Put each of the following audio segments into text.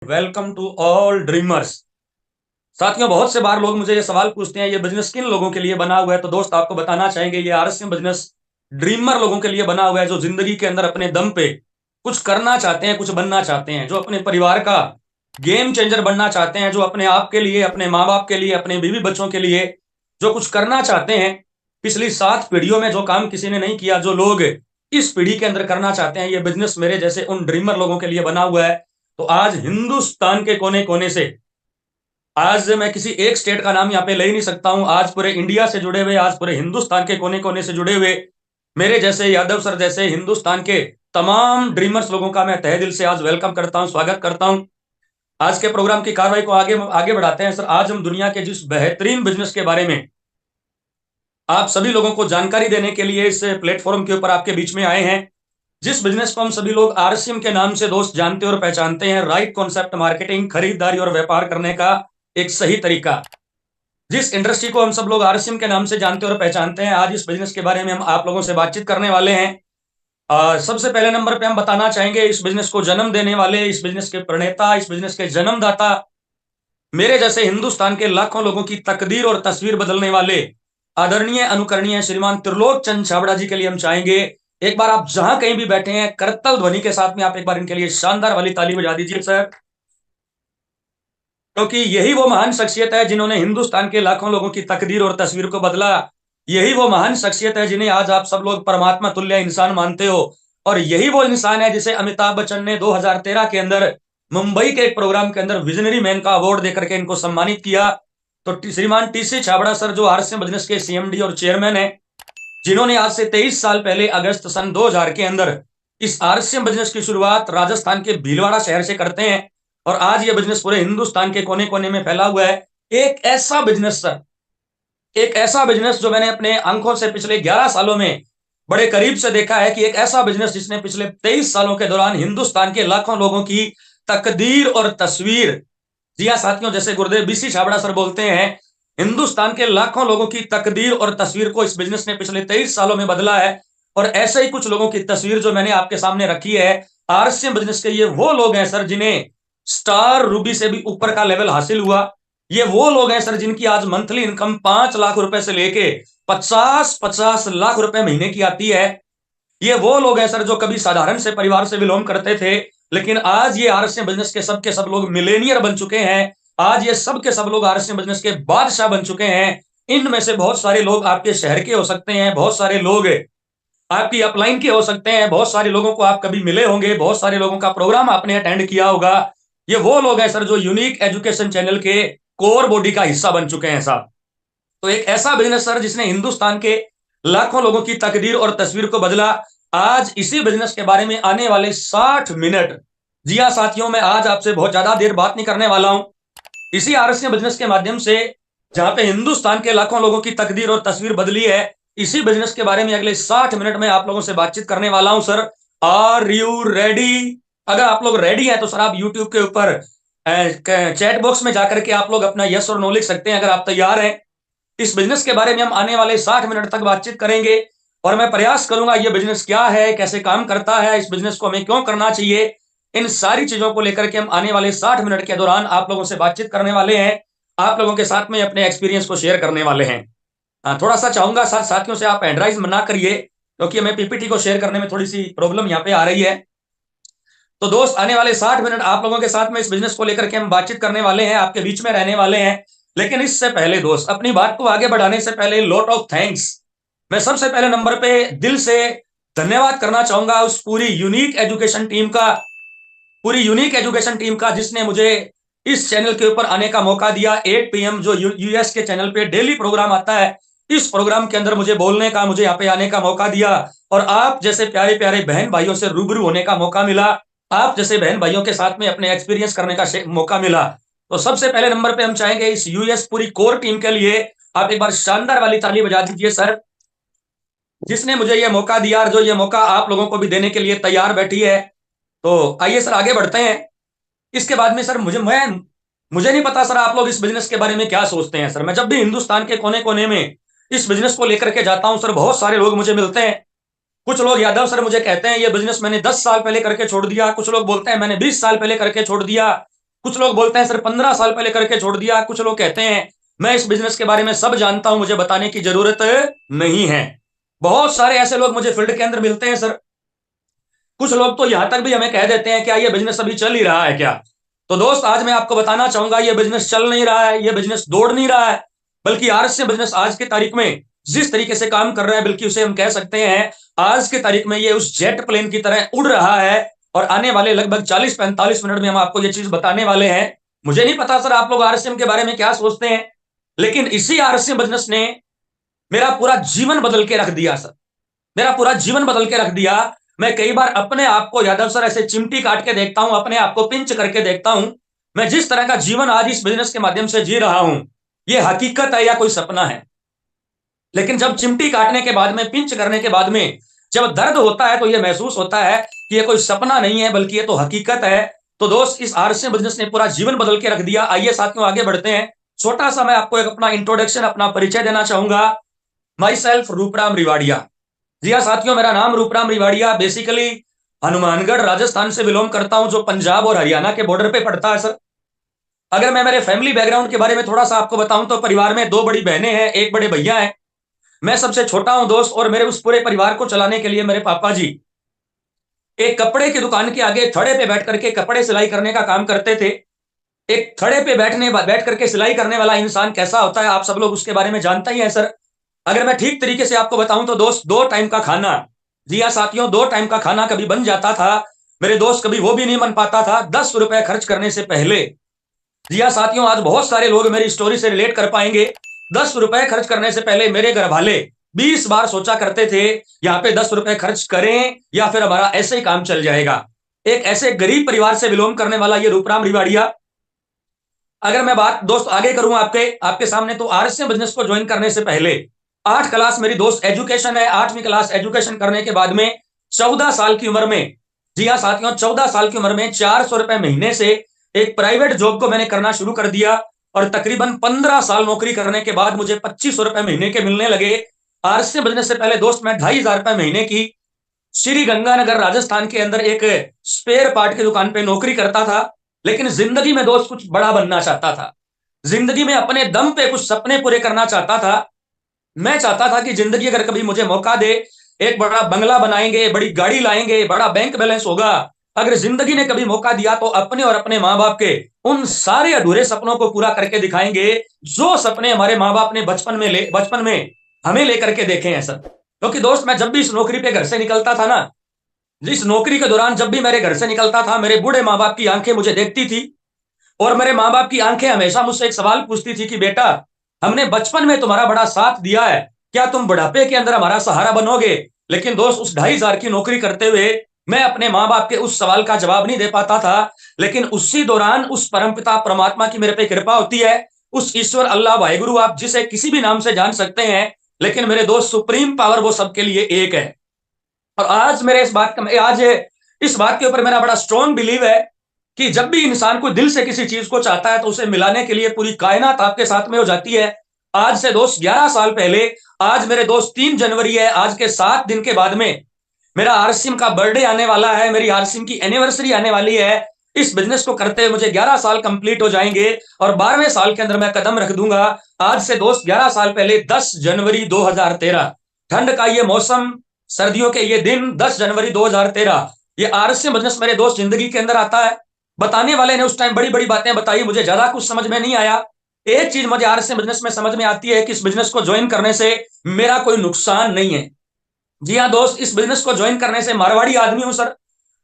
Welcome to all dreamers. साथियों, बहुत से बार लोग मुझे ये सवाल पूछते हैं, ये बिजनेस किन लोगों के लिए बना हुआ है। तो दोस्त, आपको बताना चाहेंगे, ये आरएसएम बिजनेस ड्रीमर लोगों के लिए बना हुआ है, जो जिंदगी के अंदर अपने दम पे कुछ करना चाहते हैं, कुछ बनना चाहते हैं, जो अपने परिवार का गेम चेंजर बनना चाहते हैं, जो अपने आप के लिए, अपने माँ बाप के लिए, अपने बीवी बच्चों के लिए जो कुछ करना चाहते हैं। पिछली 7 पीढ़ियों में जो काम किसी ने नहीं किया, जो लोग इस पीढ़ी के अंदर करना चाहते हैं, ये बिजनेस मेरे जैसे उन ड्रीमर लोगों के लिए बना हुआ है। तो आज हिंदुस्तान के कोने कोने से, आज मैं किसी एक स्टेट का नाम यहाँ पे ले ही नहीं सकता हूं, आज पूरे इंडिया से जुड़े हुए, आज पूरे हिंदुस्तान के कोने कोने से जुड़े हुए मेरे जैसे यादव सर जैसे हिंदुस्तान के तमाम ड्रीमर्स लोगों का मैं तहे दिल से आज वेलकम करता हूं, स्वागत करता हूं। आज के प्रोग्राम की कार्रवाई को आगे आगे बढ़ाते हैं। सर, आज हम दुनिया के जिस बेहतरीन बिजनेस के बारे में आप सभी लोगों को जानकारी देने के लिए इस प्लेटफॉर्म के ऊपर आपके बीच में आए हैं, जिस बिजनेस को हम सभी लोग आरसीएम के नाम से दोस्त जानते और पहचानते हैं, राइट कॉन्सेप्ट मार्केटिंग, खरीदारी और व्यापार करने का एक सही तरीका, जिस इंडस्ट्री को हम सब लोग आरसीएम के नाम से जानते और पहचानते हैं, आज इस बिजनेस के बारे में हम आप लोगों से बातचीत करने वाले हैं। सबसे पहले नंबर पे हम बताना चाहेंगे, इस बिजनेस को जन्म देने वाले, इस बिजनेस के प्रणेता, इस बिजनेस के जन्मदाता, मेरे जैसे हिंदुस्तान के लाखों लोगों की तकदीर और तस्वीर बदलने वाले आदरणीय अनुकरणीय श्रीमान त्रिलोक चंद छाबड़ा जी के लिए हम चाहेंगे, एक बार आप जहां कहीं भी बैठे हैं, करतल ध्वनि के साथ में आप एक बार इनके लिए शानदार वाली ताली बजा दीजिए सर। क्योंकि यही वो महान शख्सियत है जिन्होंने हिंदुस्तान के लाखों लोगों की तकदीर और तस्वीर को बदला। यही वो महान शख्सियत है जिन्हें आज आप सब लोग परमात्मा तुल्य इंसान मानते हो। और यही वो इंसान है जिसे अमिताभ बच्चन ने 2013 के अंदर मुंबई के एक प्रोग्राम के अंदर विजनरी मैन का अवार्ड देकर के इनको सम्मानित किया। तो श्रीमान टीसी छाबड़ा सर, जो आरसीएम बिजनेस के सीएमडी और चेयरमैन है, जिन्होंने आज से 23 साल पहले अगस्त सन 2000 के अंदर इस आरसीएम बिजनेस की शुरुआत राजस्थान के भीलवाड़ा शहर से करते हैं, और आज ये बिजनेस पूरे हिंदुस्तान के कोने कोने में फैला हुआ है। एक ऐसा बिजनेस सर, एक ऐसा बिजनेस जो मैंने अपने आंखों से पिछले 11 सालों में बड़े करीब से देखा है, कि एक ऐसा बिजनेस जिसने पिछले 23 सालों के दौरान हिंदुस्तान के लाखों लोगों की तकदीर और तस्वीर, जी हाँ साथियों, जैसे गुरुदेव बीसी छाबड़ा सर बोलते हैं, हिंदुस्तान के लाखों लोगों की तकदीर और तस्वीर को इस बिजनेस ने पिछले 23 सालों में बदला है। और ऐसे ही कुछ लोगों की तस्वीर जो मैंने आपके सामने रखी है, आरसीएम बिजनेस के ये वो लोग हैं सर, जिन्हें स्टार रूबी से भी ऊपर का लेवल हासिल हुआ। ये वो लोग हैं सर, जिनकी आज मंथली इनकम 5 लाख रुपए से लेके 50-50 लाख रुपए महीने की आती है। ये वो लोग हैं सर, जो कभी साधारण से परिवार से बिलोंग करते थे, लेकिन आज ये आरसीएम बिजनेस के सब लोग मिलेनियर बन चुके हैं। आज ये सब के सब लोग आरसीएम बिजनेस के बादशाह बन चुके हैं। इनमें से बहुत सारे लोग आपके शहर के हो सकते हैं, बहुत सारे लोग आपकी अपलाइन के हो सकते हैं, बहुत सारे लोगों को आप कभी मिले होंगे, बहुत सारे लोगों का प्रोग्राम आपने अटेंड किया होगा। ये वो लोग हैं सर, जो यूनिक एजुकेशन चैनल के कोर बॉडी का हिस्सा बन चुके हैं साहब। तो एक ऐसा बिजनेस सर, जिसने हिंदुस्तान के लाखों लोगों की तकदीर और तस्वीर को बदला। आज इसी बिजनेस के बारे में आने वाले 60 मिनट, जी हाँ साथियों, मैं आज आपसे बहुत ज्यादा देर बात नहीं करने वाला हूं। इसी आरएसए बिजनेस के माध्यम से, जहां पे हिंदुस्तान के लाखों लोगों की तकदीर और तस्वीर बदली है, इसी बिजनेस के बारे में अगले 60 मिनट में आप लोगों से बातचीत करने वाला हूं सर। Are you ready? अगर आप लोग रेडी हैं तो सर, आप यूट्यूब के ऊपर चैट बॉक्स में जाकर के आप लोग अपना यस और नो लिख सकते हैं, अगर आप तैयार हैं। इस बिजनेस के बारे में हम आने वाले 60 मिनट तक बातचीत करेंगे, और मैं प्रयास करूंगा ये बिजनेस क्या है, कैसे काम करता है, इस बिजनेस को हमें क्यों करना चाहिए, इन सारी चीजों को लेकर के हम आने वाले 60 मिनट के दौरान आप लोगों से बातचीत करने वाले हैं। आप लोगों के साथ में अपने एक्सपीरियंस को शेयर करने वाले हैं। थोड़ा सा चाहूंगा साथियों से, आप हैंडराइज ना करिए, क्योंकि हमें पीपीटी को शेयर करने में थोड़ी सी प्रॉब्लम यहाँ पे आ रही है। तो दोस्त, आने वाले 60 मिनट आप लोगों के साथ में इस बिजनेस को लेकर के हम बातचीत करने वाले हैं, आपके बीच में रहने वाले हैं। लेकिन इससे पहले दोस्त, अपनी बात को आगे बढ़ाने से पहले लॉट ऑफ थैंक्स। मैं सबसे पहले नंबर पे दिल से धन्यवाद करना चाहूंगा उस पूरी यूनिक एजुकेशन टीम का, पूरी यूनिक एजुकेशन टीम का, जिसने मुझे इस चैनल के ऊपर आने का मौका दिया। 8 PM जो यूएस के चैनल पे डेली प्रोग्राम आता है, इस प्रोग्राम के अंदर मुझे बोलने का, मुझे यहाँ पे आने का मौका दिया, और आप जैसे प्यारे प्यारे बहन भाइयों से रूबरू होने का मौका मिला, आप जैसे बहन भाइयों के साथ में अपने एक्सपीरियंस करने का मौका मिला। तो सबसे पहले नंबर पे हम चाहेंगे इस यूएस पूरी कोर टीम के लिए आप एक बार शानदार वाली ताली बजा दीजिए सर, जिसने मुझे यह मौका दिया, और जो ये मौका आप लोगों को भी देने के लिए तैयार बैठी है। तो आइए सर, आगे बढ़ते हैं। इसके बाद में सर, मुझे नहीं पता सर, आप लोग इस बिजनेस के बारे में क्या सोचते हैं सर। मैं जब भी हिंदुस्तान के कोने कोने में इस बिजनेस को लेकर के जाता हूं सर, बहुत सारे लोग मुझे मिलते हैं। कुछ लोग यादव सर मुझे कहते हैं, ये बिजनेस मैंने 10 साल पहले करके छोड़ दिया। कुछ लोग बोलते हैं मैंने 20 साल पहले करके छोड़ दिया। कुछ लोग बोलते हैं सर 15 साल पहले करके छोड़ दिया, कुछ लोग कहते हैं मैं इस बिजनेस के बारे में सब जानता हूं, मुझे बताने की जरूरत नहीं है। बहुत सारे ऐसे लोग मुझे फील्ड के अंदर मिलते हैं सर। कुछ लोग तो यहां तक भी हमें कह देते हैं क्या ये बिजनेस अभी चल ही रहा है क्या। तो दोस्त आज मैं आपको बताना चाहूंगा ये बिजनेस चल नहीं रहा है, ये बिजनेस दौड़ नहीं रहा है, बल्कि आरएसएम बिजनेस आज की तारीख में जिस तरीके से काम कर रहा है, बल्कि उसे हम कह सकते हैं आज की तारीख में ये उस जेट प्लेन की तरह उड़ रहा है। और आने वाले लगभग 40-45 मिनट में हम आपको ये चीज बताने वाले हैं। मुझे नहीं पता सर आप लोग आरएसएम के बारे में क्या सोचते हैं, लेकिन इसी आरएसएम बिजनेस ने मेरा पूरा जीवन बदल के रख दिया सर। मेरा पूरा जीवन बदल के रख दिया। मैं कई बार अपने आप को यादव सर ऐसे चिमटी काट के देखता हूं, अपने आप को पिंच करके देखता हूं। मैं जिस तरह का जीवन आज इस बिजनेस के माध्यम से जी रहा हूं, ये हकीकत है या कोई सपना है। लेकिन जब चिमटी काटने के बाद में, पिंच करने के बाद में जब दर्द होता है तो यह महसूस होता है कि यह कोई सपना नहीं है, बल्कि यह तो हकीकत है। तो दोस्त इस आरएसएम बिजनेस ने पूरा जीवन बदल के रख दिया। आइए साथियों आगे बढ़ते हैं। छोटा सा मैं आपको एक अपना इंट्रोडक्शन, अपना परिचय देना चाहूंगा। My self Rooparam रिवाड़िया। जी हाँ साथियों, मेरा नाम रूपराम रिवाड़िया। बेसिकली हनुमानगढ़ राजस्थान से बिलोंग करता हूं, जो पंजाब और हरियाणा के बॉर्डर पे पड़ता है सर। अगर मैं मेरे फैमिली बैकग्राउंड के बारे में थोड़ा सा आपको बताऊं तो परिवार में 2 बड़ी बहनें हैं, 1 बड़े भैया हैं। मैं सबसे छोटा हूं दोस्त, और मेरे उस पूरे परिवार को चलाने के लिए मेरे पापा जी एक कपड़े की दुकान के आगे थड़े पे बैठ करके कपड़े सिलाई करने का काम करते थे। एक थड़े पे बैठ करके सिलाई करने वाला इंसान कैसा होता है आप सब लोग उसके बारे में जानता ही है सर। अगर मैं ठीक तरीके से आपको बताऊं तो दोस्त 2 टाइम का खाना, जी हाँ साथियों 2 टाइम का खाना कभी बन जाता था मेरे दोस्त, कभी वो भी नहीं बन पाता था 10 रुपए खर्च करने से पहले। जी हाँ साथियों, आज बहुत सारे लोग मेरी स्टोरी से रिलेट कर पाएंगे। 10 रुपए खर्च करने से पहले मेरे घर वाले 20 बार सोचा करते थे यहाँ पे 10 रुपए खर्च करें या फिर हमारा ऐसे ही काम चल जाएगा। एक ऐसे गरीब परिवार से बिलोंग करने वाला ये रूपराम रिवाड़िया। अगर मैं बात दोस्त आगे करूं आपके आपके सामने, तो आरएसएम बिजनेस को ज्वाइन करने से पहले 8 क्लास मेरी दोस्त एजुकेशन है। 8वीं क्लास एजुकेशन करने के बाद में 14 साल की उम्र में, जी हाँ साथियों 14 साल की उम्र में 400 रुपए महीने से एक प्राइवेट जॉब को मैंने करना शुरू कर दिया। और तकरीबन 15 साल नौकरी करने के बाद मुझे 2500 रुपए महीने के मिलने लगे। आरएसएम बिजनेस से पहले दोस्त मैं 2500 रुपए महीने की श्री गंगानगर राजस्थान के अंदर एक स्पेयर पार्ट की दुकान पे नौकरी करता था। लेकिन जिंदगी में दोस्त कुछ बड़ा बनना चाहता था, जिंदगी में अपने दम पे कुछ सपने पूरे करना चाहता था। मैं चाहता था कि जिंदगी अगर कभी मुझे मौका दे, एक बड़ा बंगला बनाएंगे, बड़ी गाड़ी लाएंगे, बड़ा बैंक बैलेंस होगा। अगर जिंदगी ने कभी मौका दिया तो अपने और अपने माँ बाप के उन सारे अधूरे सपनों को पूरा करके दिखाएंगे, जो सपने हमारे माँ बाप ने बचपन में हमें लेकर के देखे हैं सर। क्योंकि दोस्त मैं जब भी इस नौकरी पे घर से निकलता था ना, इस नौकरी के दौरान जब भी मेरे घर से निकलता था, मेरे बूढ़े माँ बाप की आंखें मुझे देखती थी। और मेरे माँ बाप की आंखें हमेशा मुझसे एक सवाल पूछती थी कि बेटा, हमने बचपन में तुम्हारा बड़ा साथ दिया है, क्या तुम बुढ़ापे के अंदर हमारा सहारा बनोगे। लेकिन दोस्त उस 2500 की नौकरी करते हुए मैं अपने माँ बाप के उस सवाल का जवाब नहीं दे पाता था। लेकिन उसी दौरान उस परमपिता परमात्मा की मेरे पे कृपा होती है, उस ईश्वर अल्लाह वाहिगुरु आप जिसे किसी भी नाम से जान सकते हैं, लेकिन मेरे दोस्त सुप्रीम पावर वो सबके लिए एक है। और आज इस बात के ऊपर मेरा बड़ा स्ट्रॉन्ग बिलीव है कि जब भी इंसान को दिल से किसी चीज को चाहता है तो उसे मिलाने के लिए पूरी कायनात आपके साथ में हो जाती है। आज से दोस्त 11 साल पहले, आज मेरे दोस्त 3 जनवरी है, आज के 7 दिन के बाद में मेरा आरसीएम का बर्थडे आने वाला है, मेरी आरसीएम की एनिवर्सरी आने वाली है। इस बिजनेस को करते हुए मुझे 11 साल कंप्लीट हो जाएंगे और 12वें साल के अंदर मैं कदम रख दूंगा। आज से दोस्त 11 साल पहले 10 जनवरी 2013, ठंड का ये मौसम, सर्दियों के ये दिन, 10 जनवरी 2013, ये आरसीएम बिजनेस मेरे दोस्त जिंदगी के अंदर आता है। बताने वाले ने उस टाइम बड़ी बड़ी बातें बताई, मुझे ज्यादा कुछ समझ में नहीं आया। एक चीज मुझे आरएसएम बिजनेस में समझ में आती है कि इस बिजनेस को ज्वाइन करने से मेरा कोई नुकसान नहीं है। जी हाँ दोस्त, इस बिजनेस को ज्वाइन करने से मारवाड़ी आदमी हूं सर,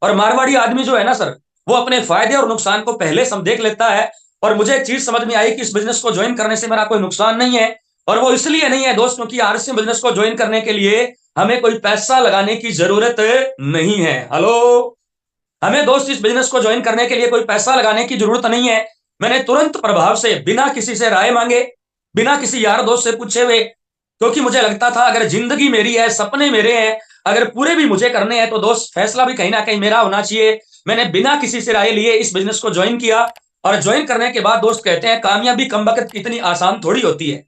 और मारवाड़ी आदमी जो है ना सर, वो अपने फायदे और नुकसान को पहले देख लेता है। और मुझे एक चीज समझ में आई कि इस बिजनेस को ज्वाइन करने से मेरा कोई नुकसान नहीं है। और वो इसलिए नहीं है दोस्त क्योंकि आरएसएम बिजनेस को ज्वाइन करने के लिए हमें कोई पैसा लगाने की जरूरत नहीं है। हेलो, हमें दोस्त इस बिजनेस को ज्वाइन करने के लिए कोई पैसा लगाने की जरूरत नहीं है। मैंने तुरंत प्रभाव से, बिना किसी से राय मांगे, बिना किसी यार दोस्त से पूछे हुए, क्योंकि मुझे लगता था अगर जिंदगी मेरी है, सपने मेरे हैं, अगर पूरे भी मुझे करने हैं तो दोस्त फैसला भी कहीं ना कहीं मेरा होना चाहिए। मैंने बिना किसी से राय लिए इस बिजनेस को ज्वाइन किया। और ज्वाइन करने के बाद दोस्त कहते हैं कामयाबी कमबख्त इतनी आसान थोड़ी होती है।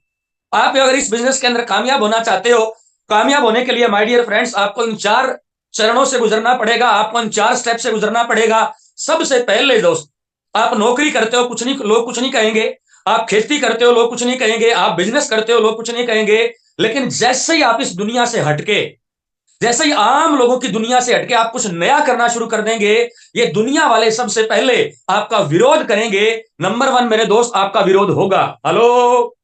आप अगर इस बिजनेस के अंदर कामयाब होना चाहते हो, कामयाब होने के लिए माय डियर फ्रेंड्स आपको इन 4 चरणों से गुजरना पड़ेगा, आपको इन 4 स्टेप से गुजरना पड़ेगा। सबसे पहले दोस्त आप नौकरी करते हो, कुछ नहीं, लोग कुछ नहीं कहेंगे। आप खेती करते हो, लोग कुछ नहीं कहेंगे। आप बिजनेस करते हो, लोग कुछ नहीं कहेंगे। लेकिन जैसे ही आप इस दुनिया से हटके, जैसे ही आम लोगों की दुनिया से हटके आप कुछ नया करना शुरू कर देंगे, ये दुनिया वाले सबसे पहले आपका विरोध करेंगे। नंबर वन मेरे दोस्त, आपका विरोध होगा। हेलो,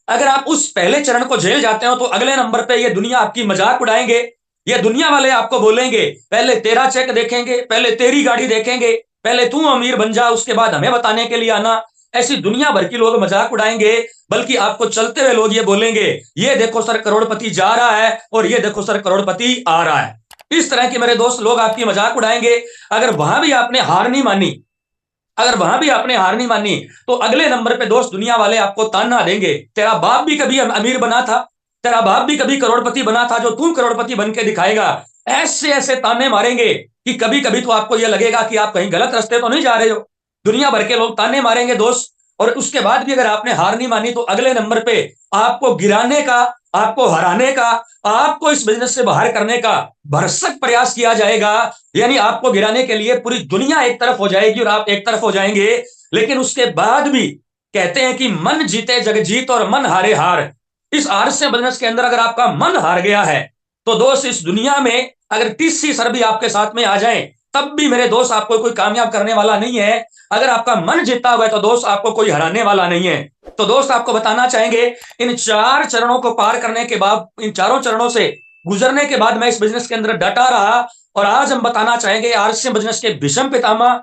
अगर आप उस पहले चरण को झेल जाते हो तो अगले नंबर पे ये दुनिया आपकी मजाक उड़ाएंगे। ये दुनिया वाले आपको बोलेंगे, पहले तेरा चेक देखेंगे, पहले तेरी गाड़ी देखेंगे, पहले तू अमीर बन जा, उसके बाद हमें बताने के लिए आना। ऐसी दुनिया भर की लोग मजाक उड़ाएंगे। बल्कि आपको चलते हुए लोग ये बोलेंगे, ये देखो सर करोड़पति जा रहा है, और ये देखो सर करोड़पति आ रहा है। इस तरह के मेरे दोस्त लोग आपकी मजाक उड़ाएंगे। अगर वहां भी आपने हार नहीं मानी, अगर वहां भी आपने हार नहीं मानी, तो अगले नंबर पे दोस्त दुनिया वाले आपको ताना देंगे, तेरा बाप भी कभी अमीर बना था, तेरा बाप भी कभी करोड़पति बना था, जो तू करोड़पति बन के दिखाएगा। ऐसे ऐसे ताने मारेंगे कि कभी कभी तो आपको यह लगेगा कि आप कहीं गलत रास्ते तो नहीं जा रहे हो। दुनिया भर के लोग ताने मारेंगे दोस्त। और उसके बाद भी अगर आपने हार नहीं मानी, तो अगले नंबर पे आपको गिराने का, आपको हराने का, आपको इस बिजनेस से बाहर करने का भरसक प्रयास किया जाएगा। यानी आपको गिराने के लिए पूरी दुनिया एक तरफ हो जाएगी और आप एक तरफ हो जाएंगे। लेकिन उसके बाद भी कहते हैं कि मन जीते जग जीत और मन हारे हार। इस आरस्य बिजनेस के अंदर अगर आपका मन हार गया है, तो दोस्त इस दुनिया में अगर 30 सर भी आपके साथ में आ जाए, तब भी मेरे दोस्त आपको कोई कामयाब करने वाला नहीं है। अगर आपका मन जीता हुआ है, तो दोस्त आपको कोई हराने वाला नहीं है। तो दोस्त आपको बताना चाहेंगे, इन 4 चरणों को पार करने के बाद, इन चारों चरणों से गुजरने के बाद मैं इस बिजनेस के अंदर डटा रहा। और आज हम बताना चाहेंगे आरसीएम बिजनेस के भीष्म पितामह,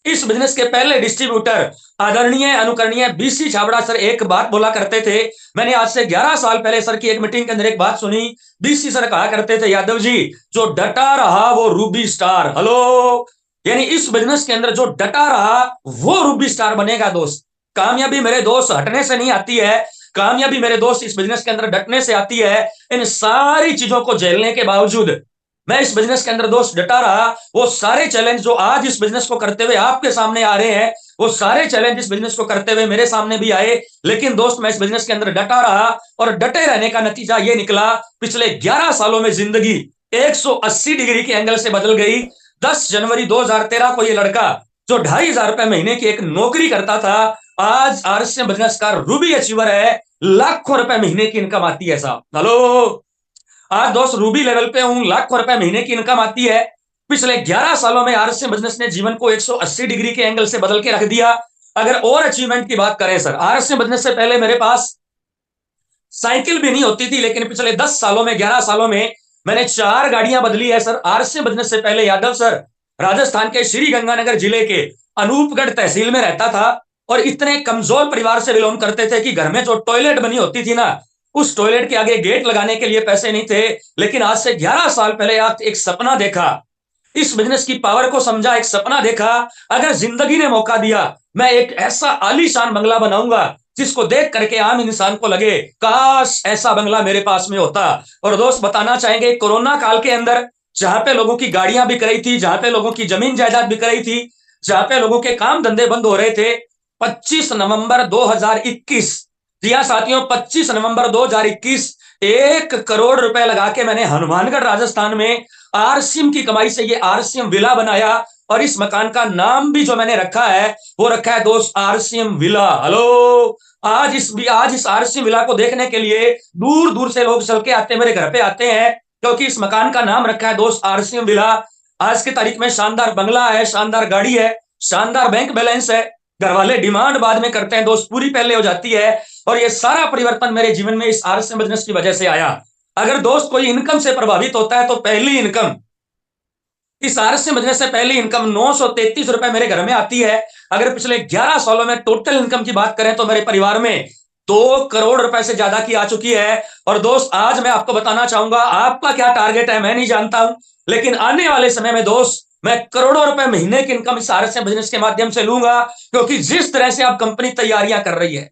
इस बिजनेस के पहले डिस्ट्रीब्यूटर, आदरणीय अनुकरणीय बीसी छाबड़ा सर एक बात बोला करते थे। मैंने आज से 11 साल पहले सर की एक मीटिंग के अंदर एक बात सुनी। बीसी सर कहा करते थे, यादव जी जो डटा रहा वो रूबी स्टार। हेलो, यानी इस बिजनेस के अंदर जो डटा रहा वो रूबी स्टार बनेगा। दोस्त कामयाबी मेरे दोस्त हटने से नहीं आती है, कामयाबी मेरे दोस्त इस बिजनेस के अंदर डटने से आती है। इन सारी चीजों को झेलने के बावजूद मैं इस बिजनेस के अंदर दोस्त डटा रहा। वो सारे चैलेंज जो आज इस बिजनेस को करते हुए आपके सामने आ रहे हैं, वो सारे चैलेंज इस बिजनेस को करते हुए मेरे सामने भी आए। लेकिन दोस्त मैं इस बिजनेस के अंदर डटा रहा, और डटे रहने का नतीजा ये निकला, पिछले 11 सालों में जिंदगी 180 डिग्री के एंगल से बदल गई। 10 जनवरी 2013 को ये लड़का जो 2,500 रुपए महीने की एक नौकरी करता था, आज आरसीएम बिजनेस का रूबी अचीवर है। लाखों रुपए महीने की इनकम आती है साहब। हेलो, आज दोस्त रूबी लेवल पे हूं, लाखों रुपए महीने की इनकम आती है। पिछले 11 सालों में आरसीएम बिजनेस ने जीवन को 180 डिग्री के एंगल से बदल के रख दिया। अगर और अचीवमेंट की बात करें सर, आरसीएम बिजनेस से पहले मेरे पास साइकिल भी नहीं होती थी, लेकिन पिछले 10 सालों में, 11 सालों में मैंने 4 गाड़ियां बदली है सर। आरसीएम बिजनेस से पहले यादव सर राजस्थान के श्री गंगानगर जिले के अनूपगढ़ तहसील में रहता था, और इतने कमजोर परिवार से बिलोंग करते थे कि घर में जो टॉयलेट बनी होती थी ना, उस टॉयलेट के आगे गेट लगाने के लिए पैसे नहीं थे। लेकिन आज से 11 साल पहले आप एक सपना देखा, इस बिजनेस की पावर को समझा, एक सपना देखा, अगर जिंदगी ने मौका दिया मैं एक ऐसा आलीशान बंगला बनाऊंगा जिसको देख करके आम इंसान को लगे काश ऐसा बंगला मेरे पास में होता। और दोस्त बताना चाहेंगे, कोरोना काल के अंदर जहां पे लोगों की गाड़ियां बिक रही थी, जहां पे लोगों की जमीन जायदाद बिक रही थी, जहां पे लोगों के काम धंधे बंद हो रहे थे, 25 नवंबर 2021, जी हाँ साथियों, 25 नवंबर 2021 1 करोड़ रुपए लगा के मैंने हनुमानगढ़ राजस्थान में आरसीएम की कमाई से ये आरसीएम विला बनाया। और इस मकान का नाम भी जो मैंने रखा है, वो रखा है दोस्त आरसीएम विला। हेलो, आज इस आरसीएम विला को देखने के लिए दूर दूर से लोग चल के आते हैं, मेरे घर पे आते हैं, क्योंकि इस मकान का नाम रखा है दोस्त आरसीएम विला। आज की तारीख में शानदार बंगला है, शानदार गाड़ी है, शानदार बैंक बैलेंस है। घर वाले डिमांड बाद में करते हैं दोस्त, पूरी पहले हो जाती है। और ये सारा परिवर्तन मेरे जीवन में इस आरसीएम बिजनेस की वजह से आया। अगर दोस्त कोई इनकम से प्रभावित होता है, तो पहली इनकम, इस आरसीएम बिजनेस से पहली इनकम 933 रुपए मेरे घर में आती है। अगर पिछले 11 सालों में टोटल इनकम की बात करें, तो मेरे परिवार में 2 करोड़ रुपए से ज्यादा की आ चुकी है। और दोस्त आज मैं आपको बताना चाहूंगा, आपका क्या टारगेट है मैं नहीं जानता हूं, लेकिन आने वाले समय में दोस्त मैं करोड़ों रुपए महीने की इनकम इस आरसीएम बिजनेस के माध्यम से लूंगा। क्योंकि जिस तरह से आप कंपनी तैयारियां कर रही है,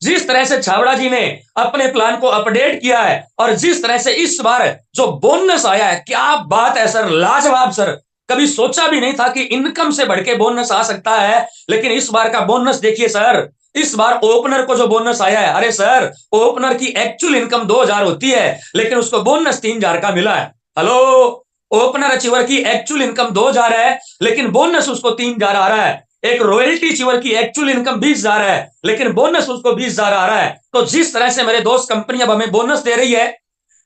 जिस तरह से छाबड़ा जी ने अपने प्लान को अपडेट किया है, और जिस तरह से इस बार जो बोनस आया है, क्या बात है सर, लाजवाब सर। कभी सोचा भी नहीं था कि इनकम से बढ़ के बोनस आ सकता है। लेकिन इस बार का बोनस देखिए सर, इस बार ओपनर को जो बोनस आया है, अरे सर ओपनर की एक्चुअल इनकम 2,000 होती है, लेकिन उसको बोनस 3,000 का मिला है। हेलो, ओपनर अचीवर की एक्चुअल इनकम 2,000 है, लेकिन बोनस उसको 3,000 आ रहा है। एक रॉयल्टी अचीवर की एक्चुअल इनकम 20,000 है, लेकिन बोनस उसको 20,000 आ रहा है। तो जिस तरह से मेरे दोस्त कंपनी अब हमें बोनस दे रही है,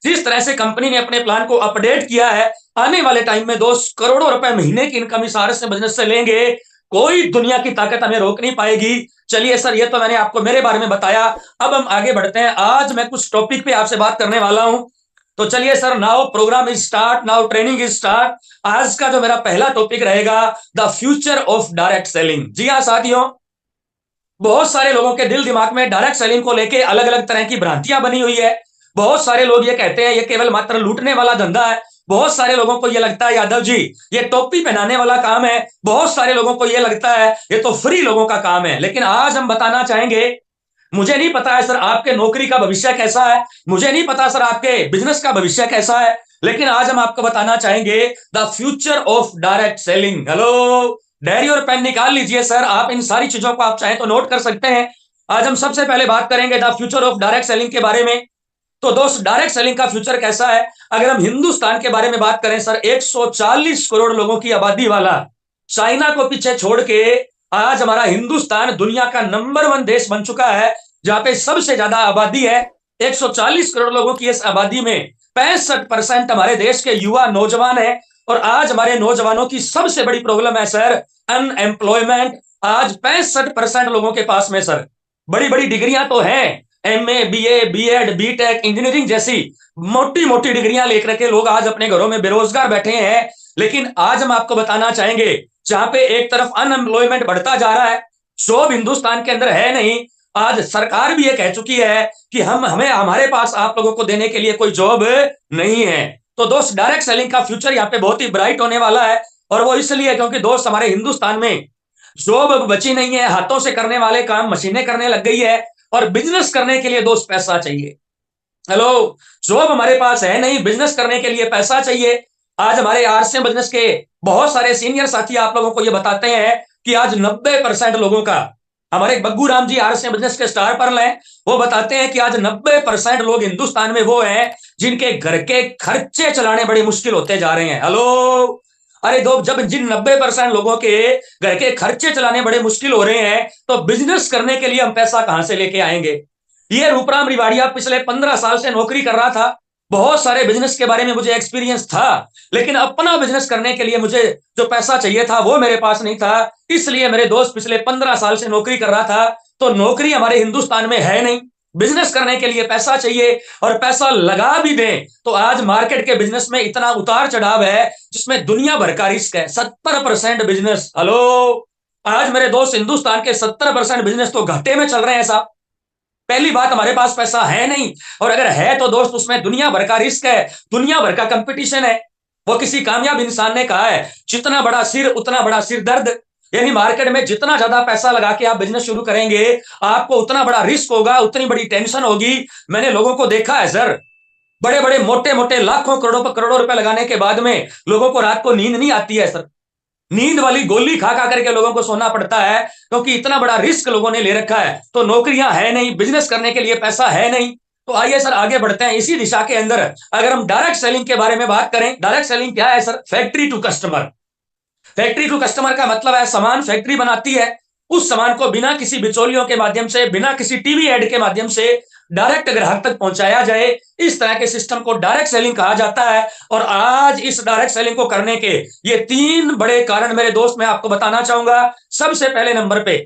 जिस तरह से कंपनी ने अपने प्लान को अपडेट किया है, आने वाले टाइम में दोस्त करोड़ों रुपए महीने की इनकम इस आरएस बिजनेस से लेंगे। कोई दुनिया की ताकत हमें रोक नहीं पाएगी। चलिए सर, ये तो मैंने आपको मेरे बारे में बताया। अब हम आगे बढ़ते हैं। आज मैं कुछ टॉपिक पे आपसे बात करने वाला हूं। तो चलिए sir, now program is start, now training is start. आज का जो मेरा पहला टॉपिक रहेगा, the future of direct selling. जी हाँ साथियों, बहुत सारे लोगों के दिल दिमाग में डायरेक्ट सेलिंग को लेके अलग अलग तरह की भ्रांतियां बनी हुई है। बहुत सारे लोग ये कहते हैं ये केवल मात्र लूटने वाला धंधा है। बहुत सारे लोगों को ये लगता है यादव जी ये टोपी पहनाने वाला काम है। बहुत सारे लोगों को ये लगता है ये तो फ्री लोगों का काम है। लेकिन आज हम बताना चाहेंगे, मुझे नहीं पता है सर आपके नौकरी का भविष्य कैसा है, मुझे नहीं पता सर आपके बिजनेस का भविष्य कैसा है, लेकिन आज हम आपको बताना चाहेंगे the future of direct selling. Hello, diary और पेन निकाल लीजिए सर, आप इन सारी चीजों को आप चाहें तो नोट कर सकते हैं। आज हम सबसे पहले बात करेंगे the future of direct selling के बारे में। तो दोस्त, डायरेक्ट सेलिंग का फ्यूचर कैसा है? अगर हम हिंदुस्तान के बारे में बात करें सर, 140 करोड़ लोगों की आबादी वाला, चाइना को पीछे छोड़ के आज हमारा हिंदुस्तान दुनिया का नंबर 1 देश बन चुका है, जहां पे सबसे ज्यादा आबादी है। 140 करोड़ लोगों की इस आबादी में 65% हमारे देश के युवा नौजवान है। और आज हमारे नौजवानों की सबसे बड़ी प्रॉब्लम है सर अनएम्प्लॉयमेंट। आज 65% लोगों के पास में सर बड़ी बड़ी डिग्रियां तो हैं, MA, BA, BEd, BTech, engineering जैसी मोटी मोटी डिग्रियां लेकर के लोग आज अपने घरों में बेरोजगार बैठे हैं। लेकिन आज हम आपको बताना चाहेंगे, जहां पे एक तरफ अनएम्प्लॉयमेंट बढ़ता जा रहा है, जॉब हिंदुस्तान के अंदर है नहीं। आज सरकार भी ये कह चुकी है कि हमें हमारे पास आप लोगों को देने के लिए कोई जॉब नहीं है। तो दोस्त, डायरेक्ट सेलिंग का फ्यूचर यहाँ पे बहुत ही ब्राइट होने वाला है। और वो इसलिए क्योंकि दोस्त हमारे हिंदुस्तान में जॉब अब बची नहीं है, हाथों से करने वाले काम मशीनें करने लग गई है। और बिजनेस करने के लिए दोस्त पैसा चाहिए। हेलो, जॉब हमारे पास है नहीं, बिजनेस करने के लिए पैसा चाहिए। आज हमारे आरसीएम बिजनेस के बहुत सारे सीनियर साथी आप लोगों को ये बताते हैं कि आज 90% लोगों का, हमारे बग्गू राम जी आरसीएम बिजनेस के स्टार पर्ल हैं, वो बताते हैं कि आज 90% लोग हिंदुस्तान में वो हैं जिनके घर के खर्चे चलाने बड़े मुश्किल होते जा रहे हैं। हेलो, अरे दो, जब जिन 90% लोगों के घर के खर्चे चलाने बड़े मुश्किल हो रहे हैं, तो बिजनेस करने के लिए हम पैसा कहां से लेके आएंगे? ये रूपराम रिवाड़िया पिछले 15 साल से नौकरी कर रहा था। बहुत सारे बिजनेस के बारे में मुझे एक्सपीरियंस था, लेकिन अपना बिजनेस करने के लिए मुझे जो पैसा चाहिए था वो मेरे पास नहीं था। इसलिए मेरे दोस्त पिछले 15 साल से नौकरी कर रहा था। तो नौकरी हमारे हिंदुस्तान में है नहीं, बिजनेस करने के लिए पैसा चाहिए। और पैसा लगा भी दें तो आज मार्केट के बिजनेस में इतना उतार चढ़ाव है जिसमें दुनिया भर का रिस्क है। 70% बिजनेस, हेलो, आज मेरे दोस्त हिंदुस्तान के 70% बिजनेस तो घाटे में चल रहे हैं साहब। पहली बात, हमारे पास पैसा है नहीं, और अगर है तो दोस्त उसमें दुनिया भर का रिस्क है, दुनिया भर का कंपटीशन है। वो किसी कामयाब इंसान ने कहा है, जितना बड़ा सिर उतना बड़ा सिर दर्द। यानी मार्केट में जितना ज्यादा पैसा लगा के आप बिजनेस शुरू करेंगे, आपको उतना बड़ा रिस्क होगा, उतनी बड़ी टेंशन होगी। मैंने लोगों को देखा है सर, बड़े बड़े मोटे मोटे लाखों करोड़ों रुपए लगाने के बाद में लोगों को रात को नींद नहीं आती है सर। नींद वाली गोली खा खा करके लोगों को सोना पड़ता है, क्योंकि इतना बड़ा रिस्क लोगों ने ले रखा है। तो नौकरियां है नहीं, बिजनेस करने के लिए पैसा है नहीं। तो आइए सर आगे बढ़ते हैं इसी दिशा के अंदर। अगर हम डायरेक्ट सेलिंग के बारे में बात करें, डायरेक्ट सेलिंग क्या है sir? Factory to customer. Factory to customer का मतलब है सामान फैक्ट्री बनाती है, उस सामान को बिना किसी बिचौलियों के माध्यम से, बिना किसी टीवी एड के माध्यम से डायरेक्ट ग्राहक तक पहुंचाया जाए। इस तरह के सिस्टम को डायरेक्ट सेलिंग कहा जाता है। और आज इस डायरेक्ट सेलिंग को करने के ये 3 बड़े कारण मेरे दोस्त मैं आपको बताना चाहूंगा। सबसे पहले नंबर पे,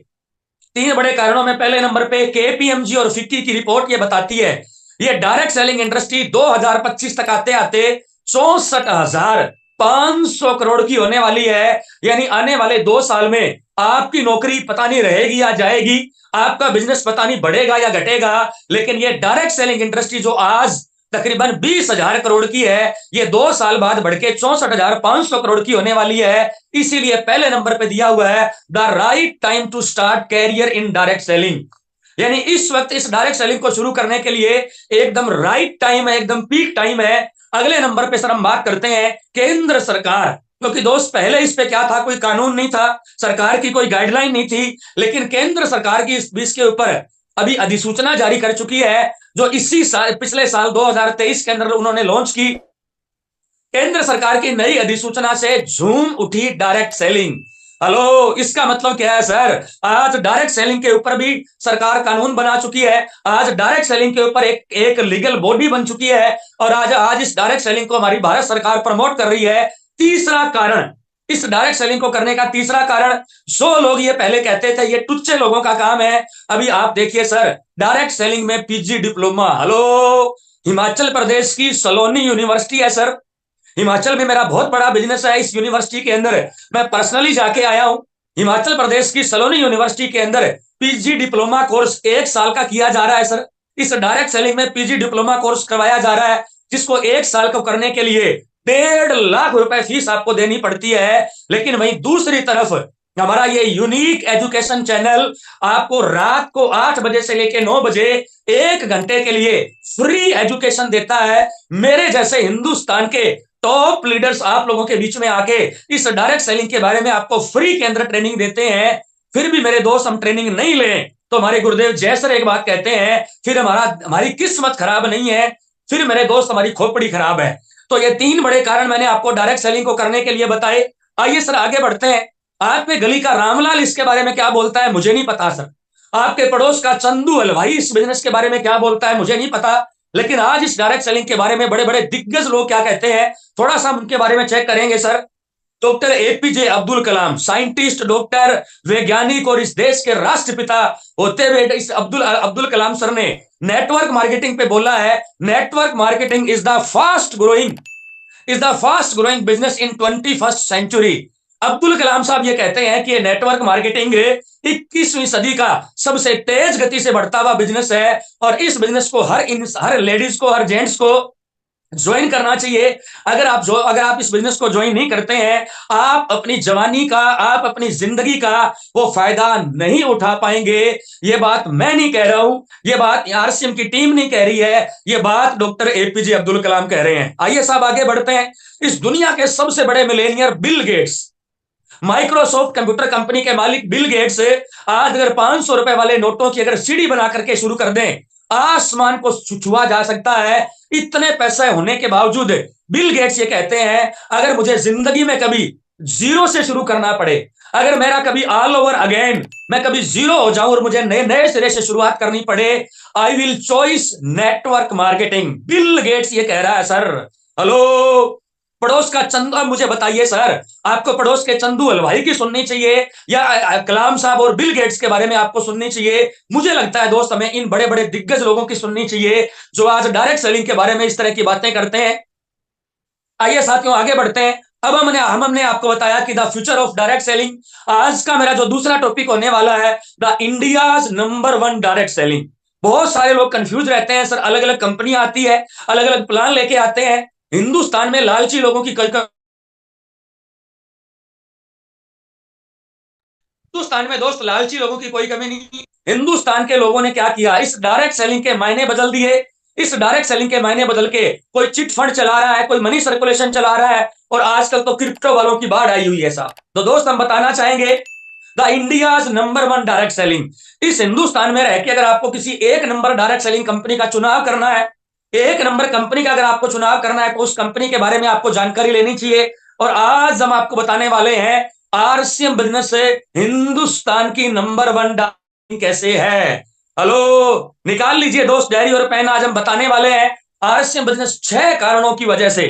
3 बड़े कारणों में पहले नंबर पे केपीएमजी और फिक्की की रिपोर्ट ये बताती है, ये डायरेक्ट सेलिंग इंडस्ट्री 2025 तक आते आते 64,500 करोड़ की होने वाली है। यानी आने वाले 2 साल में आपकी नौकरी पता नहीं रहेगी या जाएगी, आपका बिजनेस पता नहीं बढ़ेगा या घटेगा। लेकिन ये डायरेक्ट सेलिंग इंडस्ट्री जो आज तकरीबन 20,000 करोड़ की है, ये 2 साल बाद बढ़ के 64,500 करोड़ की होने वाली है। इसीलिए पहले नंबर पे दिया हुआ है the right time to start career in direct selling. यानी इस वक्त इस डायरेक्ट सेलिंग को शुरू करने के लिए एकदम राइट टाइम है, एकदम पीक टाइम है। अगले नंबर पे सर हम बात करते हैं केंद्र सरकार, क्योंकि दोस्त पहले इस पे क्या था, कोई कानून नहीं था, सरकार की कोई गाइडलाइन नहीं थी। लेकिन केंद्र सरकार की इस के ऊपर अभी अधिसूचना जारी कर चुकी है, जो इसी साल, पिछले साल 2023 के अंदर उन्होंने लॉन्च की। केंद्र सरकार की नई अधिसूचना से झूम उठी डायरेक्ट सेलिंग। हेलो, इसका मतलब क्या है सर? आज डायरेक्ट सेलिंग के ऊपर भी सरकार कानून बना चुकी है। आज डायरेक्ट सेलिंग के ऊपर एक लीगल बॉडी बन चुकी है और आज इस डायरेक्ट सेलिंग को हमारी भारत सरकार प्रमोट कर रही है। तीसरा कारण, इस डायरेक्ट सेलिंग को करने का तीसरा कारण, 100 लोग ये पहले कहते थे ये टुच्चे लोगों का काम है। अभी आप देखिए सर, डायरेक्ट सेलिंग में PG diploma. Hello, Himachal Pradesh की सलोनी यूनिवर्सिटी है सर। हिमाचल में मेरा बहुत बड़ा बिजनेस है, इस यूनिवर्सिटी के अंदर मैं पर्सनली जाके आया हूं। हिमाचल प्रदेश की सलोनी यूनिवर्सिटी के अंदर पीजी डिप्लोमा कोर्स 1 साल का किया जा रहा है सर। इस डायरेक्ट सेलिंग में पीजी डिप्लोमा कोर्स करवाया जा रहा है, जिसको 1 साल को करने के लिए 1.5 लाख रुपए फीस आपको देनी पड़ती है। लेकिन वहीं दूसरी तरफ हमारा ये यूनिक एजुकेशन चैनल आपको रात को 8 बजे से लेकर 9 बजे 1 घंटे के लिए फ्री एजुकेशन देता है। मेरे जैसे हिंदुस्तान के टॉप लीडर्स आप लोगों के बीच में आके इस डायरेक्ट सेलिंग के बारे में आपको फ्री के अंदर ट्रेनिंग देते हैं। फिर भी मेरे दोस्त हम ट्रेनिंग नहीं लें तो हमारे गुरुदेव जय सर एक बात कहते हैं, फिर हमारी किस्मत खराब नहीं है, फिर मेरे दोस्त हमारी खोपड़ी खराब है। तो ये 3 बड़े कारण मैंने आपको डायरेक्ट सेलिंग को करने के लिए बताए। आइए सर आगे बढ़ते हैं। आपके गली का रामलाल इसके बारे में क्या बोलता है मुझे नहीं पता सर। आपके पड़ोस का चंदू हलवाई इस बिजनेस के बारे में क्या बोलता है मुझे नहीं पता। लेकिन आज इस डायरेक्ट सेलिंग के बारे में बड़े बड़े दिग्गज लोग क्या कहते हैं, थोड़ा सा उनके बारे में चेक करेंगे sir. Doctor APJ Abdul Kalam, scientist, doctor, वैज्ञानिक और इस देश के राष्ट्रपिता होते हुए इस अब्दुल कलाम सर ने नेटवर्क मार्केटिंग पे बोला है, network marketing is the fast growing business in 21st century. Abdul Kalam साहब ये कहते हैं कि नेटवर्क मार्केटिंग 21वीं सदी का सबसे तेज गति से बढ़ता हुआ बिजनेस है और इस बिजनेस को हर लेडीज को, हर जेंट्स को ज्वाइन करना चाहिए। अगर आप इस बिजनेस को ज्वाइन नहीं करते हैं, आप अपनी जवानी का, आप अपनी जिंदगी का वो फायदा नहीं उठा पाएंगे। ये बात मैं नहीं कह रहा हूं, ये बात आरसीएम की टीम नहीं कह रही है, ये बात डॉक्टर एपीजे अब्दुल कलाम कह रहे हैं। आइए साहब आगे बढ़ते हैं। इस दुनिया के सबसे बड़े Millionaire Bill Gates, Microsoft computer company के मालिक बिल गेट्स आज अगर 500 रुपए वाले नोटों की अगर सीढ़ी बना करके शुरू कर दें, आसमान को छुआ जा सकता है। इतने पैसे होने के बावजूद बिल गेट्स ये कहते हैं अगर मुझे जिंदगी में कभी जीरो से शुरू करना पड़े, अगर मेरा कभी ऑल ओवर अगेन, मैं कभी जीरो हो जाऊं और मुझे नए सिरे से शुरुआत करनी पड़े, I will choice network marketing. Bill Gates ये कह रहा है सर। हेलो, पड़ोस का चंदू, अब मुझे बताइए सर, आपको पड़ोस के चंदू हलवाई की सुननी चाहिए या कलाम साहब और बिल गेट्स के बारे में आपको सुननी चाहिए? मुझे लगता है दोस्त हमें इन बड़े बड़े दिग्गज लोगों की सुननी चाहिए जो आज डायरेक्ट सेलिंग के बारे में इस तरह की बातें करते हैं। आइए साथियों आगे बढ़ते हैं। अब हमने आपको बताया कि the future of direct selling. आज का मेरा जो दूसरा टॉपिक होने वाला है, the India's number 1 direct selling. बहुत सारे लोग कंफ्यूज रहते हैं सर, अलग अलग कंपनी आती है, अलग अलग प्लान लेके आते हैं। हिंदुस्तान में लालची लोगों की हिंदुस्तान में दोस्त लालची लोगों की कोई कमी नहीं। हिंदुस्तान के लोगों ने क्या किया, इस डायरेक्ट सेलिंग के मायने बदल दिए। इस डायरेक्ट सेलिंग के मायने बदल के कोई चिट फंड चला रहा है, कोई मनी सर्कुलेशन चला रहा है और आजकल तो क्रिप्टो वालों की बाढ़ आई हुई है साहब। तो दोस्त हम बताना चाहेंगे the India's number 1 direct selling. इस हिंदुस्तान में रह के अगर आपको किसी एक नंबर डायरेक्ट सेलिंग कंपनी का चुनाव करना है, एक नंबर कंपनी का अगर आपको चुनाव करना है, तो उस कंपनी के बारे में आपको जानकारी लेनी चाहिए। और आज हम आपको बताने वाले हैं आरसीएम बिजनेस से हिंदुस्तान की नंबर 1 डायरेक्ट कैसे है। हेलो, निकाल लीजिए दोस्त डायरी और पेन। आज हम बताने वाले हैं आरसीएम बिजनेस 6 कारणों की वजह से,